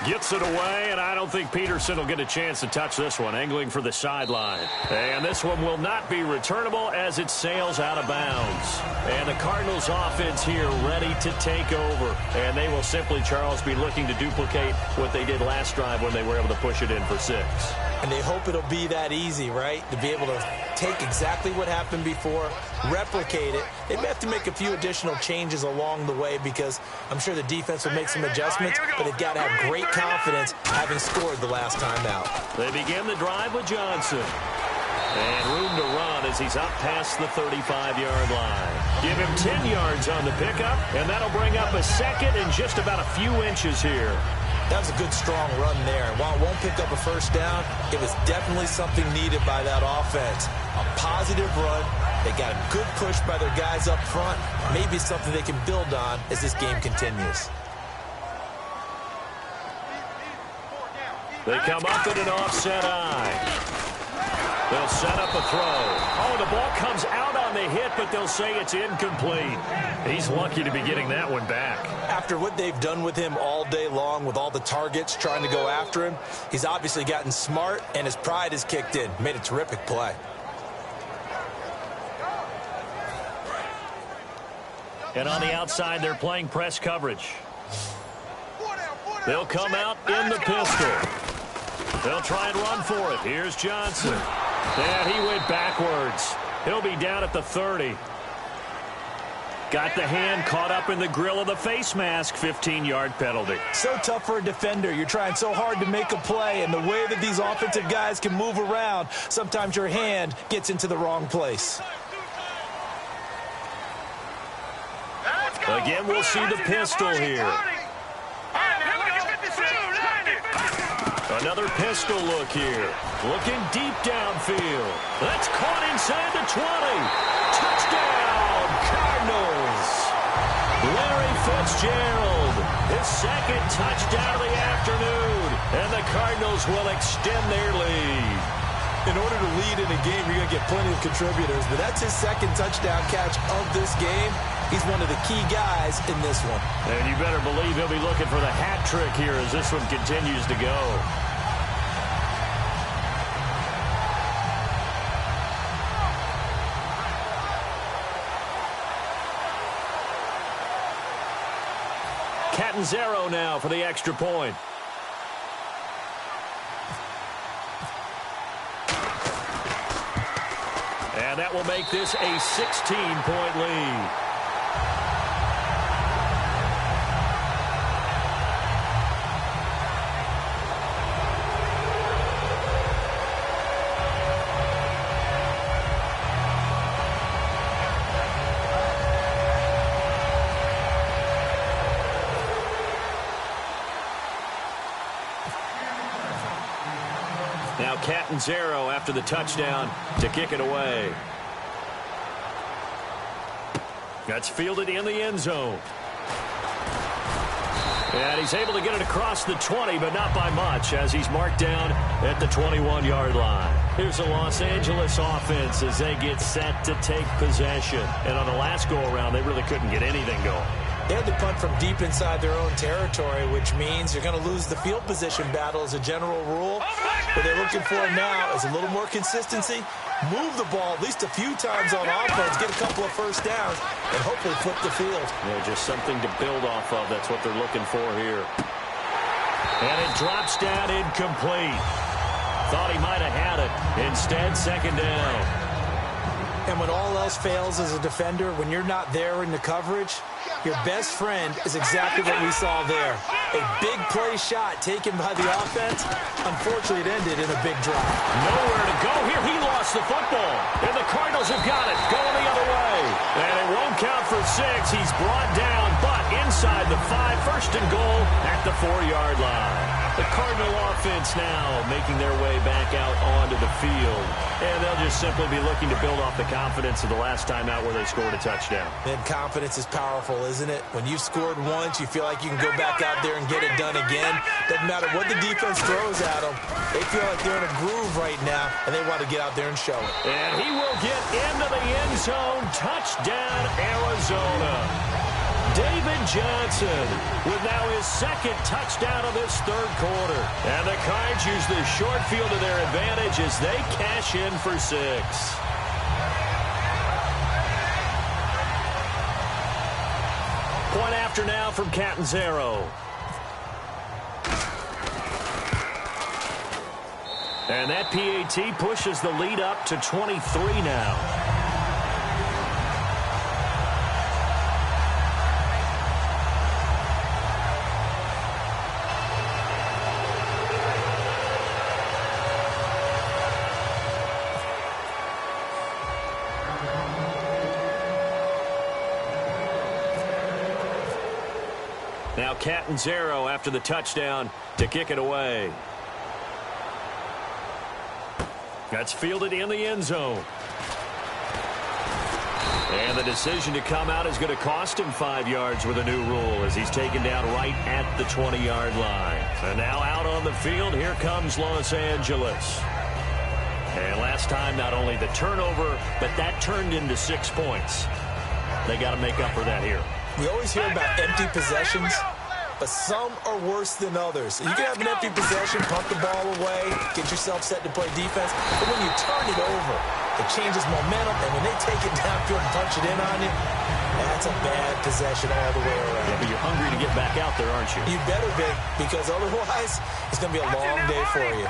Gets it away, and I don't think Peterson will get a chance to touch this one. Angling for the sideline. And this one will not be returnable as it sails out of bounds. And the Cardinals offense here ready to take over. And they will simply, Charles, be looking to duplicate what they did last drive when they were able to push it in for 6. And they hope it'll be that easy, right? To be able to take exactly what happened before, replicate it. They may have to make a few additional changes along the way because I'm sure the defense will make some adjustments, but they've got to have great confidence having scored the last time out. They begin the drive with Johnson. And room to run as he's up past the 35-yard line. Give him 10 yards on the pickup, and that'll bring up a second and just about a few inches here. That was a good, strong run there. And while it won't pick up a first down, it was definitely something needed by that offense. A positive run. They got a good push by their guys up front. Maybe something they can build on as this game continues. They come up in an offset eye. They'll set up a throw. Oh, the ball comes out on the hit, but they'll say it's incomplete. He's lucky to be getting that one back. After what they've done with him all day long with all the targets trying to go after him, he's obviously gotten smart, and his pride has kicked in. Made a terrific play. And on the outside, they're playing press coverage. They'll come out in the pistol. They'll try and run for it. Here's Johnson. And he went backwards. He'll be down at the 30. Got the hand caught up in the grill of the face mask. 15-yard penalty. So tough for a defender. You're trying so hard to make a play, and the way that these offensive guys can move around, sometimes your hand gets into the wrong place. Again, we'll see the pistol here. Another pistol look here. Looking deep downfield. That's caught inside the 20. Touchdown, Cardinals. Larry Fitzgerald, his second touchdown of the afternoon. And the Cardinals will extend their lead. In order to lead in a game, you're going to get plenty of contributors, but that's his second touchdown catch of this game. He's one of the key guys in this one. And you better believe he'll be looking for the hat trick here as this one continues to go. Catanzaro now for the extra point. And that will make this a 16-point lead. Now Catanzaro after the touchdown to kick it away. That's fielded in the end zone. And he's able to get it across the 20, but not by much, as he's marked down at the 21-yard line. Here's the Los Angeles offense as they get set to take possession. And on the last go-around, they really couldn't get anything going. They had to punt from deep inside their own territory, which means you're going to lose the field position battle as a general rule. What they're looking for now is a little more consistency, move the ball at least a few times on offense, get a couple of first downs, and hopefully flip the field. Yeah, just something to build off of. That's what they're looking for here. And it drops down incomplete. Thought he might have had it. Instead, second down. And when all else fails as a defender, when you're not there in the coverage, your best friend is exactly what we saw there. A big play shot taken by the offense. Unfortunately, it ended in a big drop. Nowhere to go here. He lost the football. And the Cardinals have got it. Going the other way. And it won't count for 6. He's brought down, but inside the 5. First and goal at the 4-yard line. The Cardinal offense now making their way back out onto the field. And they'll just simply be looking to build off the confidence of the last time out where they scored a touchdown. And confidence is powerful, isn't it? When you've scored once, you feel like you can go back out there and get it done again. Doesn't matter what the defense throws at them. They feel like they're in a groove right now, and they want to get out there and show it. And he will get into the end zone. Touchdown, Arizona. David Johnson with now his second touchdown of this third quarter. And the Cards use the short field to their advantage as they cash in for 6. Point after now from Catanzaro. And that PAT pushes the lead up to 23 now. Now Catanzaro after the touchdown to kick it away. That's fielded in the end zone. And the decision to come out is going to cost him 5 yards with a new rule as he's taken down right at the 20-yard line. And now out on the field, here comes Los Angeles. And last time, not only the turnover, but that turned into 6 points. They got to make up for that here. We always hear about empty possessions, but some are worse than others. You can have an empty possession, pump the ball away, get yourself set to play defense, but when you turn it over, it changes momentum, and when they take it downfield and punch it in on you, that's a bad possession all the way around. Yeah, but you're hungry to get back out there, aren't you? You better be, because otherwise, it's going to be a long day for you.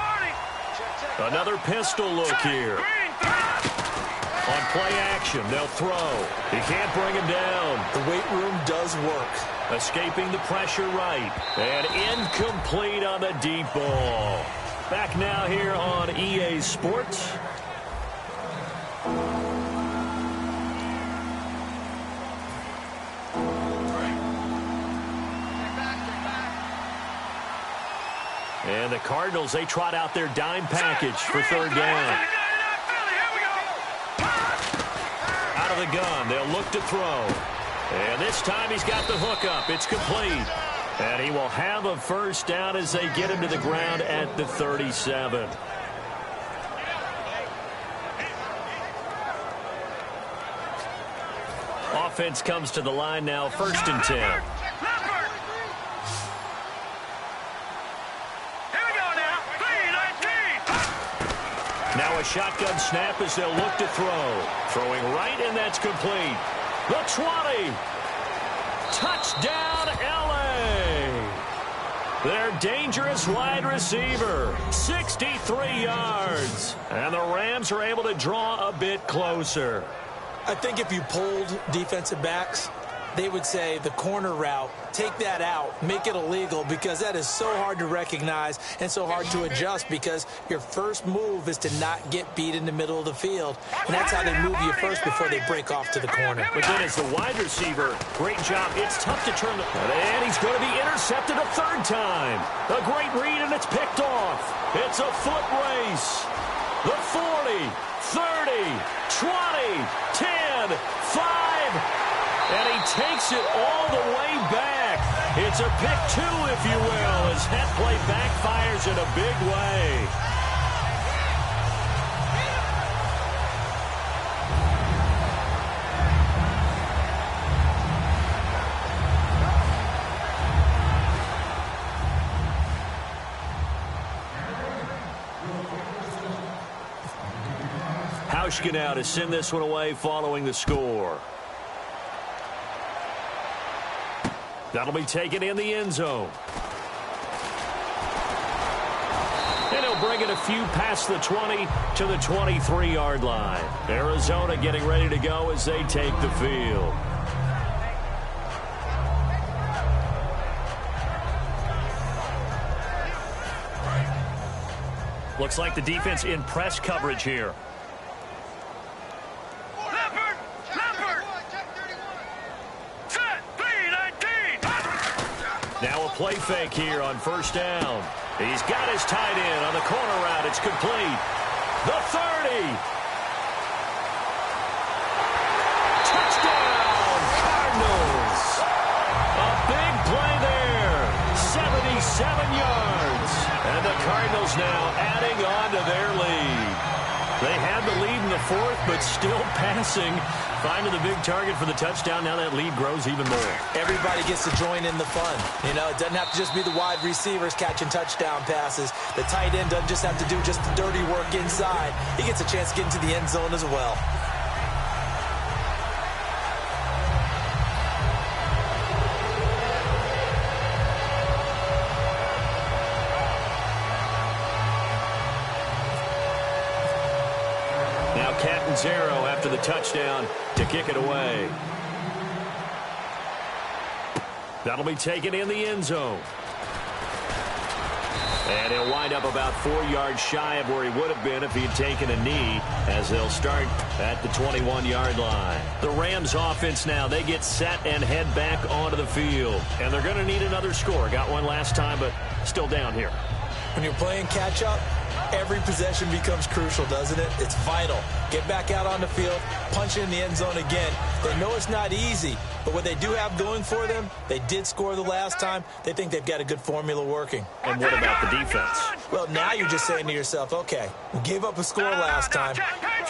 Another pistol look here. On play action, they'll throw. He can't bring him down. The weight room does work. Escaping the pressure right. And incomplete on the deep ball. Back now here on EA Sports. And the Cardinals, they trot out their dime package for third down. Out of the gun, they'll look to throw. And this time he's got the hook up. It's complete. And he will have a first down as they get him to the ground at the 37. Offense comes to the line now, 1st and 10. Now a shotgun snap as they'll look to throw. Throwing right, and that's complete. The 20. Touchdown, L.A. Their dangerous wide receiver. 63 yards. And the Rams are able to draw a bit closer. I think if you polled defensive backs, they would say the corner route, take that out, make it illegal, because that is so hard to recognize and so hard to adjust, because your first move is to not get beat in the middle of the field. And that's how they move you first before they break off to the corner. But then as the wide receiver, great job. It's tough to turn. And he's going to be intercepted a third time. A great read, and it's picked off. It's a foot race. The 40, 30, 20, 10, 5. And he takes it all the way back. It's a pick 2, if you will, as that play backfires in a big way. Hauschka now to send this one away following the score. That'll be taken in the end zone. And he'll bring it a few past the 20 to the 23-yard line. Arizona getting ready to go as they take the field. Looks like the defense in press coverage here. Now a play fake here on 1st down. He's got his tight end on the corner route. It's complete. The 30. Touchdown, Cardinals. A big play there. 77 yards. And the Cardinals now adding on to their lead. They had the lead in the 4th, but still passing. Finding the big target for the touchdown. Now that lead grows even more. Everybody gets to join in the fun. You know, it doesn't have to just be the wide receivers catching touchdown passes. The tight end doesn't just have to do just the dirty work inside. He gets a chance to get into the end zone as well. Now Catanzaro after the touchdown to kick it away. That'll be taken in the end zone. And he'll wind up about 4 yards shy of where he would have been if he had taken a knee, as they'll start at the 21-yard line. The Rams offense now, they get set and head back onto the field. And they're going to need another score. Got one last time, but still down here. When you're playing catch-up, every possession becomes crucial, doesn't it? It's vital. Get back out on the field, punch in the end zone again. They know it's not easy, but what they do have going for them, they did score the last time. They think they've got a good formula working. And what about the defense? Well, now you're just saying to yourself, okay, we gave up a score last time.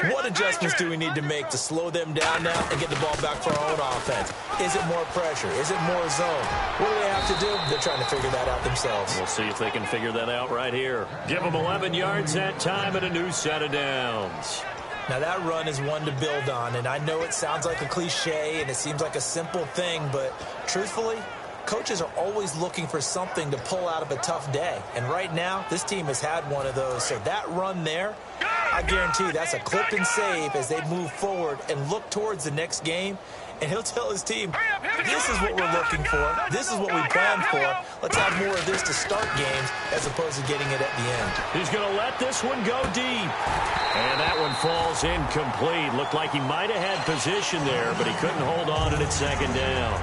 What adjustments do we need to make to slow them down now and get the ball back for our own offense? Is it more pressure? Is it more zone? What do they have to do? They're trying to figure that out themselves. We'll see if they can figure that out right here. Give them 11 yards that time and a new set of downs. Now, that run is one to build on, and I know it sounds like a cliche and it seems like a simple thing, but truthfully, coaches are always looking for something to pull out of a tough day. And right now, this team has had one of those. So that run there, I guarantee you that's a clip and save as they move forward and look towards the next game. And he'll tell his team, this is what we're looking for. This is what we planned for. Let's have more of this to start games as opposed to getting it at the end. He's going to let this one go deep. And that one falls incomplete. Looked like he might have had position there, but he couldn't hold on at second down.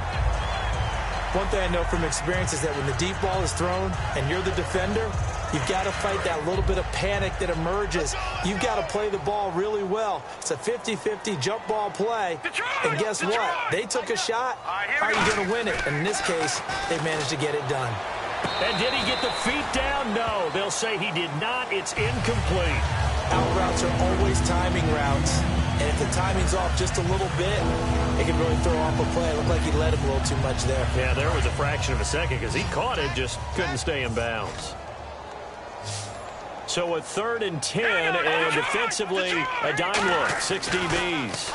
One thing I know from experience is that when the deep ball is thrown and you're the defender, you've got to fight that little bit of panic that emerges. You've got to play the ball really well. It's a 50-50 jump ball play. And guess what? They took a shot. How are you going to win it? And in this case, they managed to get it done. And did he get the feet down? No. They'll say he did not. It's incomplete. Out routes are always timing routes. And if the timing's off just a little bit, it can really throw off a play. It looked like he let him a little too much there. Yeah, there was a fraction of a second because he caught it, just couldn't stay in bounds. So a 3rd and 10, and defensively, a dime look, 6 DBs.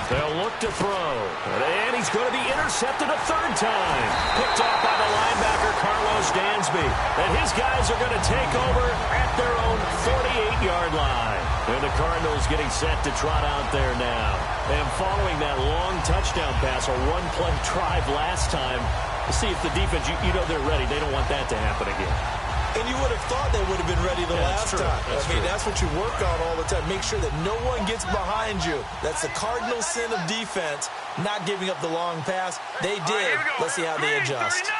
They'll look to throw, and he's going to be intercepted a 3rd time. Picked off by the linebacker, Carlos Dansby. And his guys are going to take over at their own 48-yard line. And the Cardinals getting set to trot out there now. And following that long touchdown pass, a one-play drive last time, to see if the defense, you know they're ready. They don't want that to happen again. And you would have thought they would have been ready the last time. That's what you work on all the time. Make sure that no one gets behind you. That's the cardinal sin of defense, not giving up the long pass. They did. Let's see how they adjust.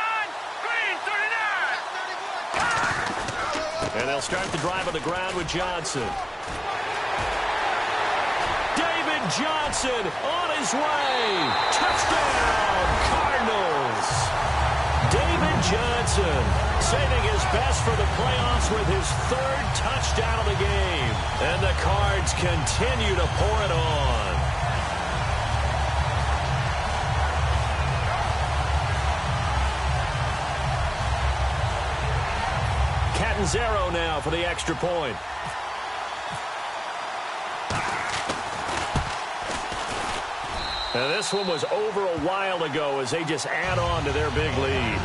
And they'll start the drive on the ground with Johnson. David Johnson on his way. Touchdown, Cardinals. David Johnson saving his best for the playoffs with his 3rd touchdown of the game. And the Cards continue to pour it on. Catanzaro now for the extra point. Now this one was over a while ago as they just add on to their big lead.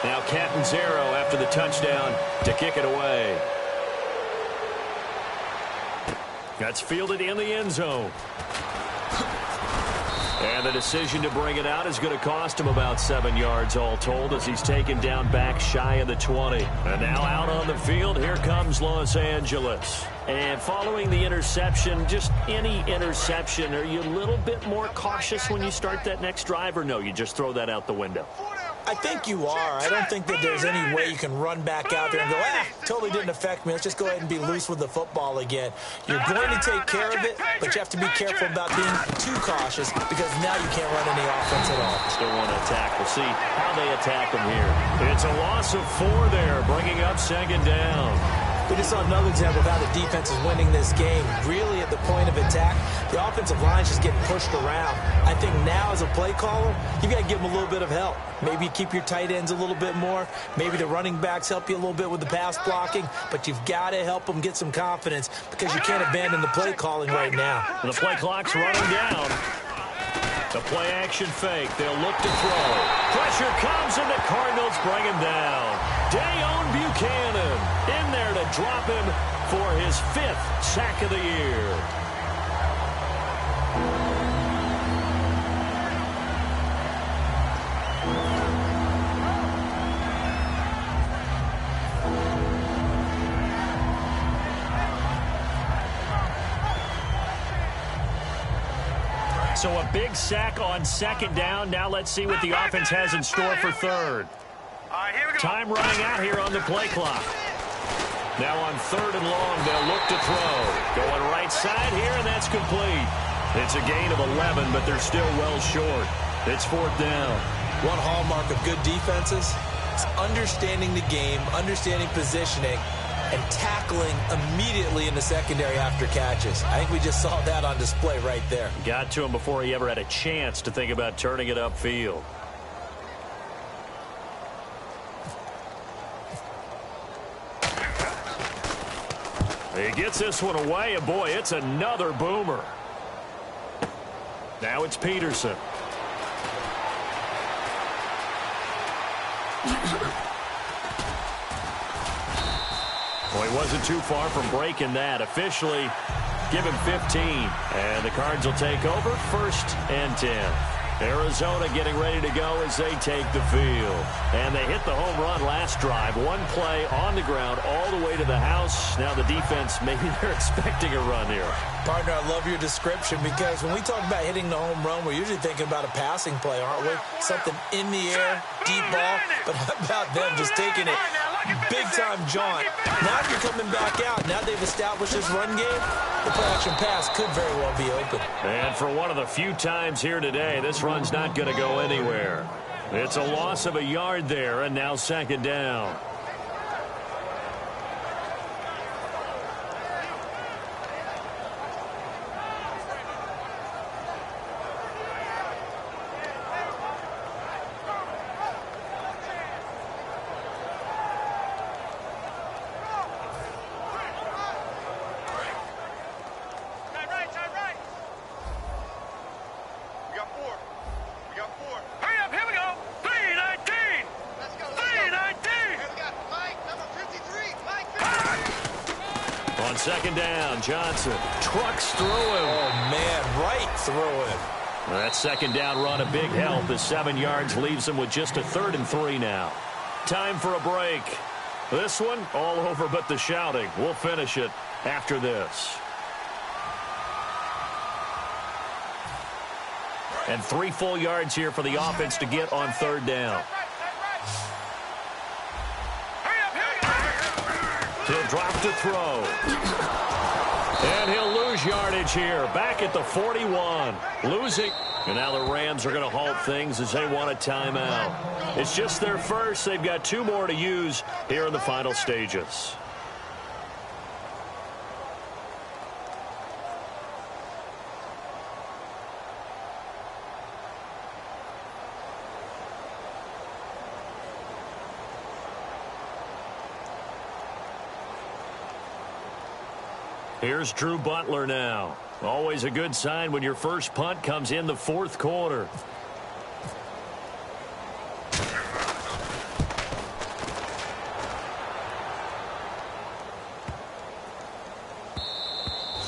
Now Catanzaro after the touchdown to kick it away. That's fielded in the end zone. And the decision to bring it out is going to cost him about 7 yards all told as he's taken down back shy of the 20. And now out on the field, here comes Los Angeles. And following the interception, just any interception, are you a little bit more cautious when you start that next drive, or no, you just throw that out the window? I think you are. I don't think that there's any way you can run back out there and go, totally didn't affect me. Let's just go ahead and be loose with the football again. You're going to take care of it, but you have to be careful about being too cautious because now you can't run any offense at all. Still want to attack. We'll see how they attack them here. It's a loss of 4 there, bringing up 2nd down. We just saw another example of how the defense is winning this game. Really at the point of attack, the offensive line's just getting pushed around. I think now as a play caller, you've got to give them a little bit of help. Maybe you keep your tight ends a little bit more. Maybe the running backs help you a little bit with the pass blocking. But you've got to help them get some confidence because you can't abandon the play calling right now. The play clock's running down. The play action fake. They'll look to throw. Pressure comes and the Cardinals bring him down. Dayon Buchanan in there to drop him for his 5th sack of the year. So a big sack on 2nd down. Now let's see what the offense has in store for 3rd. Time running out here on the play clock. Now on 3rd and long, they'll look to throw. Going right side here, and that's complete. It's a gain of 11, but they're still well short. It's 4th down. One hallmark of good defenses is understanding the game, understanding positioning, and tackling immediately in the secondary after catches. I think we just saw that on display right there. Got to him before he ever had a chance to think about turning it upfield. He gets this one away, and boy, it's another boomer. Now it's Peterson. Well, he wasn't too far from breaking that. Officially, give him 15. And the Cards will take over 1st and 10. Arizona getting ready to go as they take the field. And they hit the home run last drive. One play on the ground all the way to the house. Now the defense, maybe they're expecting a run here. Partner, I love your description because when we talk about hitting the home run, we're usually thinking about a passing play, aren't we? Something in the air, deep ball. But how about them just taking it big-time jaunt? Now you're coming back out. Now they've established this run game. The play-action pass could very well be open. And for one of the few times here today, this run's not going to go anywhere. It's a loss of a yard there, and now 2nd down. On 2nd down, Johnson trucks through him. Oh, man, right through him. That 2nd down run, a big help. The 7 yards leaves him with just a 3rd and 3 now. Time for a break. This one, all over but the shouting. We'll finish it after this. And 3 full yards here for the offense to get on 3rd down. He'll drop to throw. And he'll lose yardage here. Back at the 41. Losing. And now the Rams are going to halt things as they want a timeout. It's just their first. They've got 2 more to use here in the final stages. Here's Drew Butler now. Always a good sign when your first punt comes in the 4th quarter.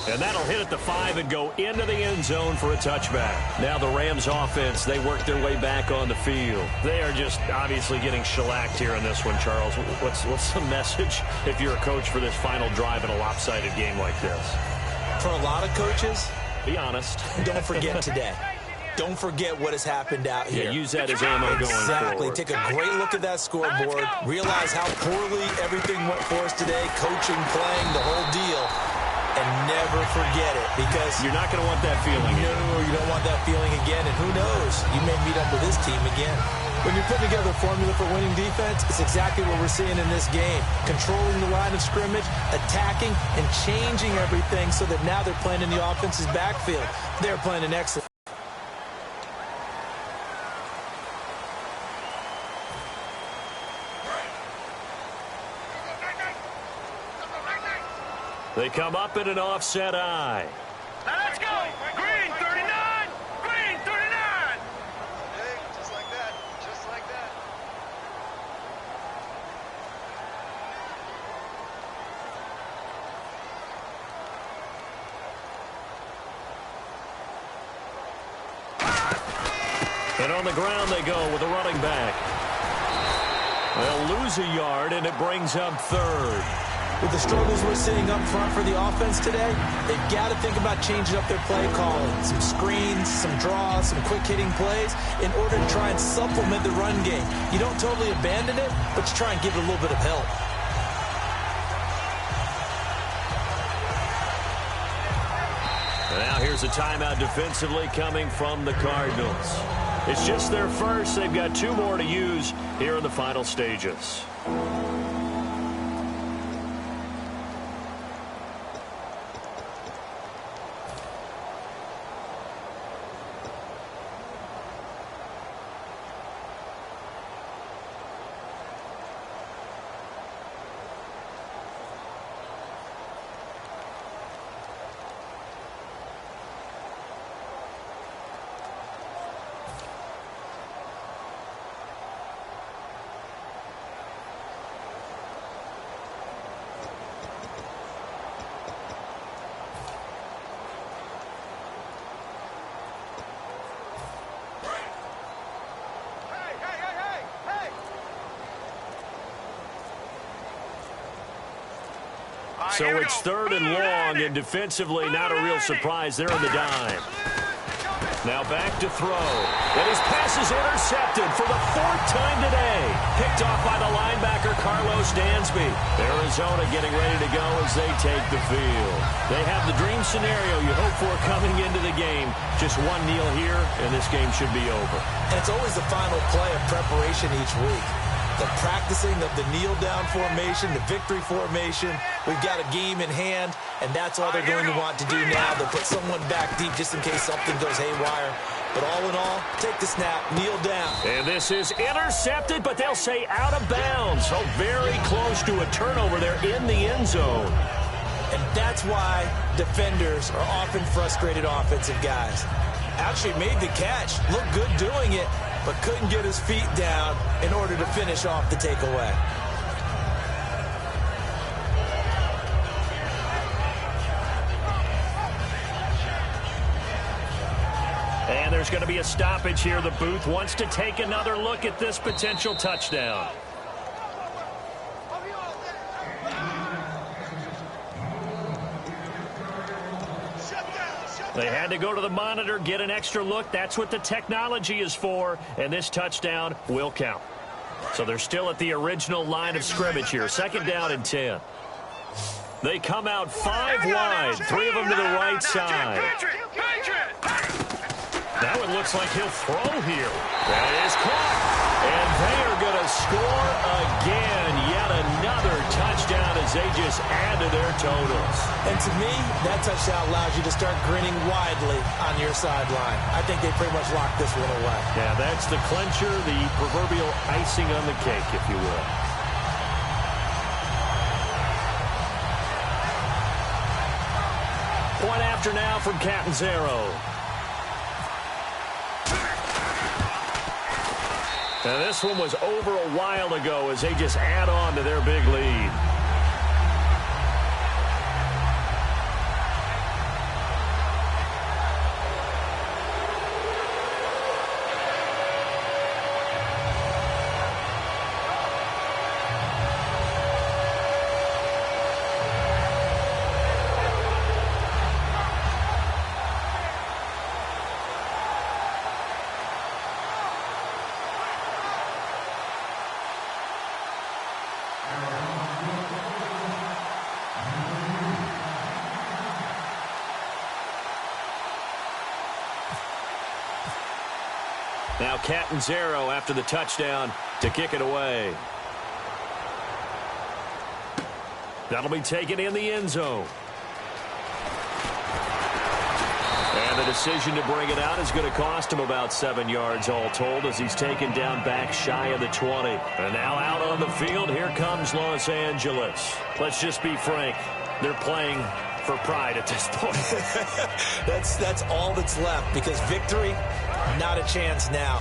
And that'll hit at the 5 and go into the end zone for a touchback. Now the Rams offense, they work their way back on the field. They are just obviously getting shellacked here in this one, Charles. What's the message if you're a coach for this final drive in a lopsided game like this? For a lot of coaches, be honest. Don't forget today. Don't forget what has happened out here. Yeah, use that as ammo going Exactly. forward. Take a great look at that scoreboard. Realize how poorly everything went for us today. Coaching, playing, the whole deal. And never forget it, because you're not going to want that feeling. No, you don't want that feeling again. And who knows? You may meet up with this team again. When you're putting together a formula for winning defense, it's exactly what we're seeing in this game. Controlling the line of scrimmage, attacking, and changing everything so that now they're playing in the offense's backfield. They're playing an excellent. They come up in an offset eye. Now let's go. Green 39. Green 39. Hey, just like that. Just like that. And on the ground they go with a running back. They'll lose a yard, and it brings up 3rd. With the struggles we're seeing up front for the offense today, they've got to think about changing up their play calling. Some screens, some draws, some quick-hitting plays in order to try and supplement the run game. You don't totally abandon it, but you try and give it a little bit of help. Now here's a timeout defensively coming from the Cardinals. It's just their first. They've got 2 more to use here in the final stages. So it's 3rd and long, and defensively not a real surprise. They're in the dime. Now back to throw. And his pass is intercepted for the 4th time today. Picked off by the linebacker, Carlos Dansby. Arizona getting ready to go as they take the field. They have the dream scenario you hope for coming into the game. Just one kneel here, and this game should be over. And it's always the final play of preparation each week. The practicing of the kneel-down formation, the victory formation. We've got a game in hand, and that's all they're going to want to do now. They'll put someone back deep just in case something goes haywire. But all in all, take the snap, kneel down. And this is intercepted, but they'll say out of bounds. So very close to a turnover there in the end zone. And that's why defenders are often frustrated offensive guys. Actually made the catch, looked good doing it, but couldn't get his feet down in order to finish off the takeaway. And there's going to be a stoppage here. The booth wants to take another look at this potential touchdown. They had to go to the monitor, get an extra look. That's what the technology is for, and this touchdown will count. So they're still at the original line of scrimmage here. 2nd down and 10. They come out 5 wide, 3 of them to the right side. Now it looks like he'll throw here. That is caught. And they are going to score again. Yet another touchdown as they just add to their totals. And to me, that touchdown allows you to start grinning widely on your sideline. I think they pretty much locked this one away. Yeah, that's the clincher, the proverbial icing on the cake, if you will. Point after now from Catanzaro. Now this one was over a while ago as they just add on to their big lead. Now Catanzaro after the touchdown to kick it away. That'll be taken in the end zone. And the decision to bring it out is going to cost him about 7 yards all told as he's taken down back shy of the 20. And now out on the field, here comes Los Angeles. Let's just be frank, they're playing for pride at this point. That's all that's left because victory, not a chance now.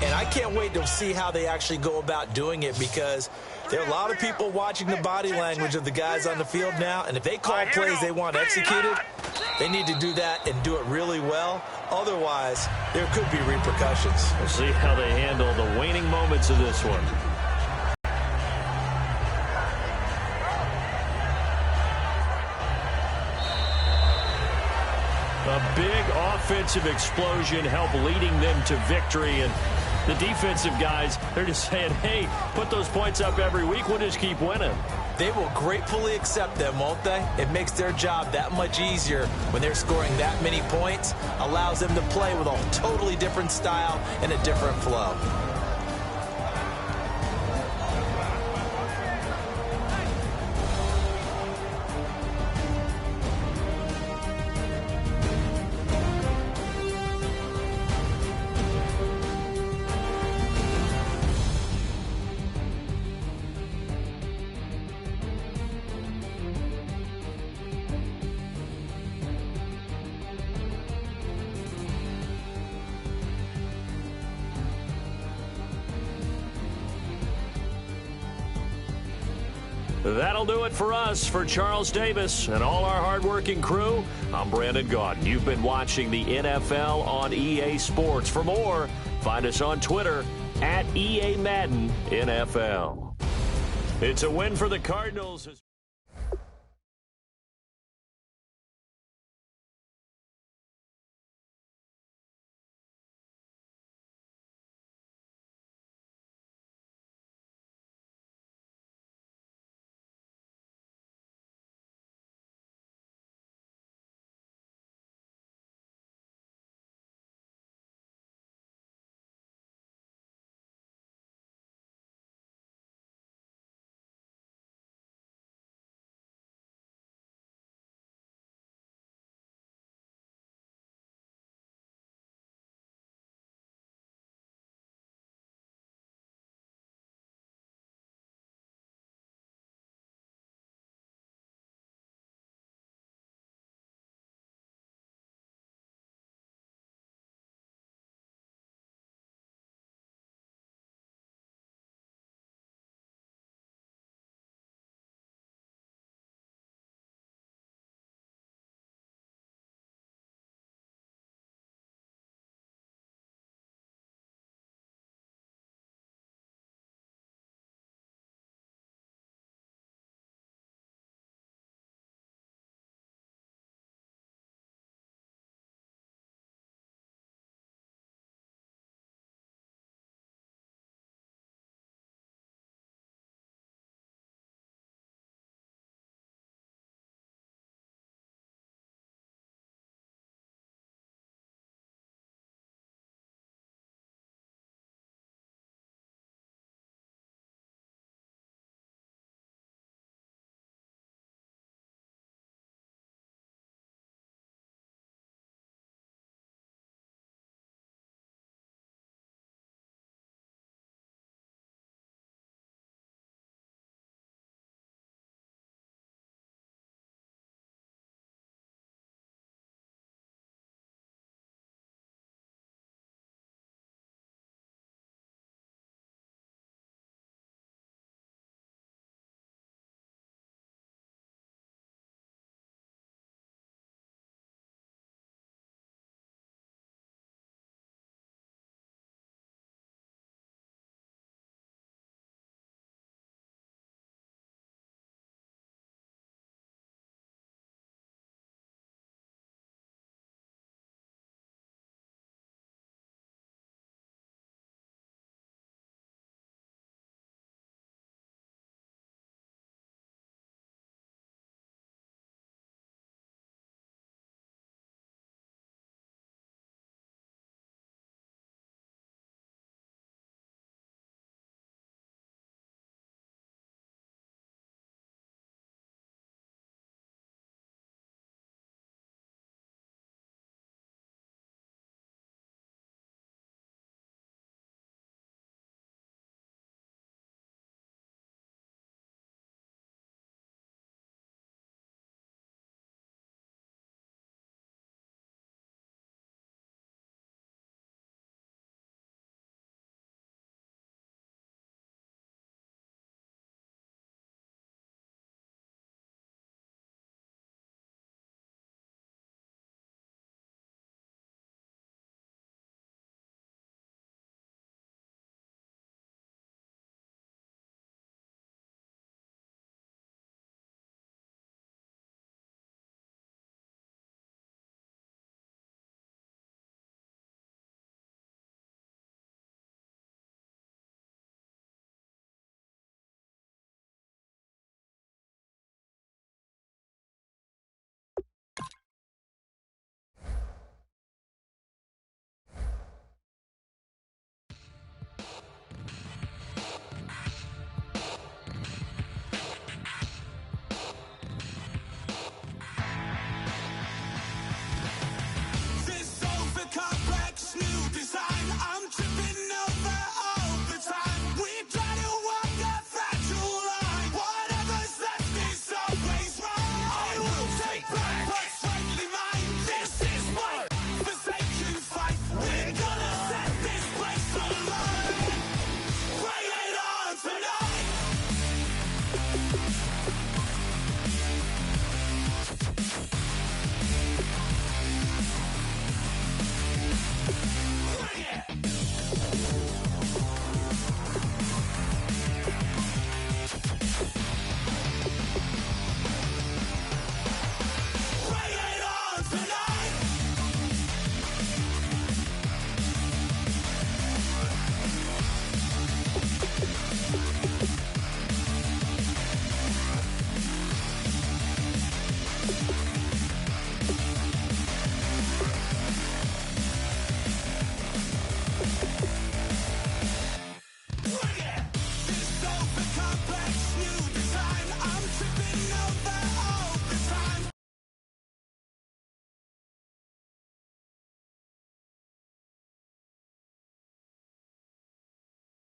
And I can't wait to see how they actually go about doing it because there are a lot of people watching the body language of the guys on the field now. And if they call plays they want executed, they need to do that and do it really well. Otherwise, there could be repercussions. We'll see how they handle the waning moments of this one. A big offensive explosion helped leading them to victory. And the defensive guys, they're just saying, hey, put those points up every week. We'll just keep winning. They will gratefully accept them, won't they? It makes their job that much easier when they're scoring that many points. Allows them to play with a totally different style and a different flow. That'll do it for us. For Charles Davis and all our hardworking crew, I'm Brandon Gaudin. You've been watching the NFL on EA Sports. For more, find us on Twitter @EA Madden NFL. It's a win for the Cardinals.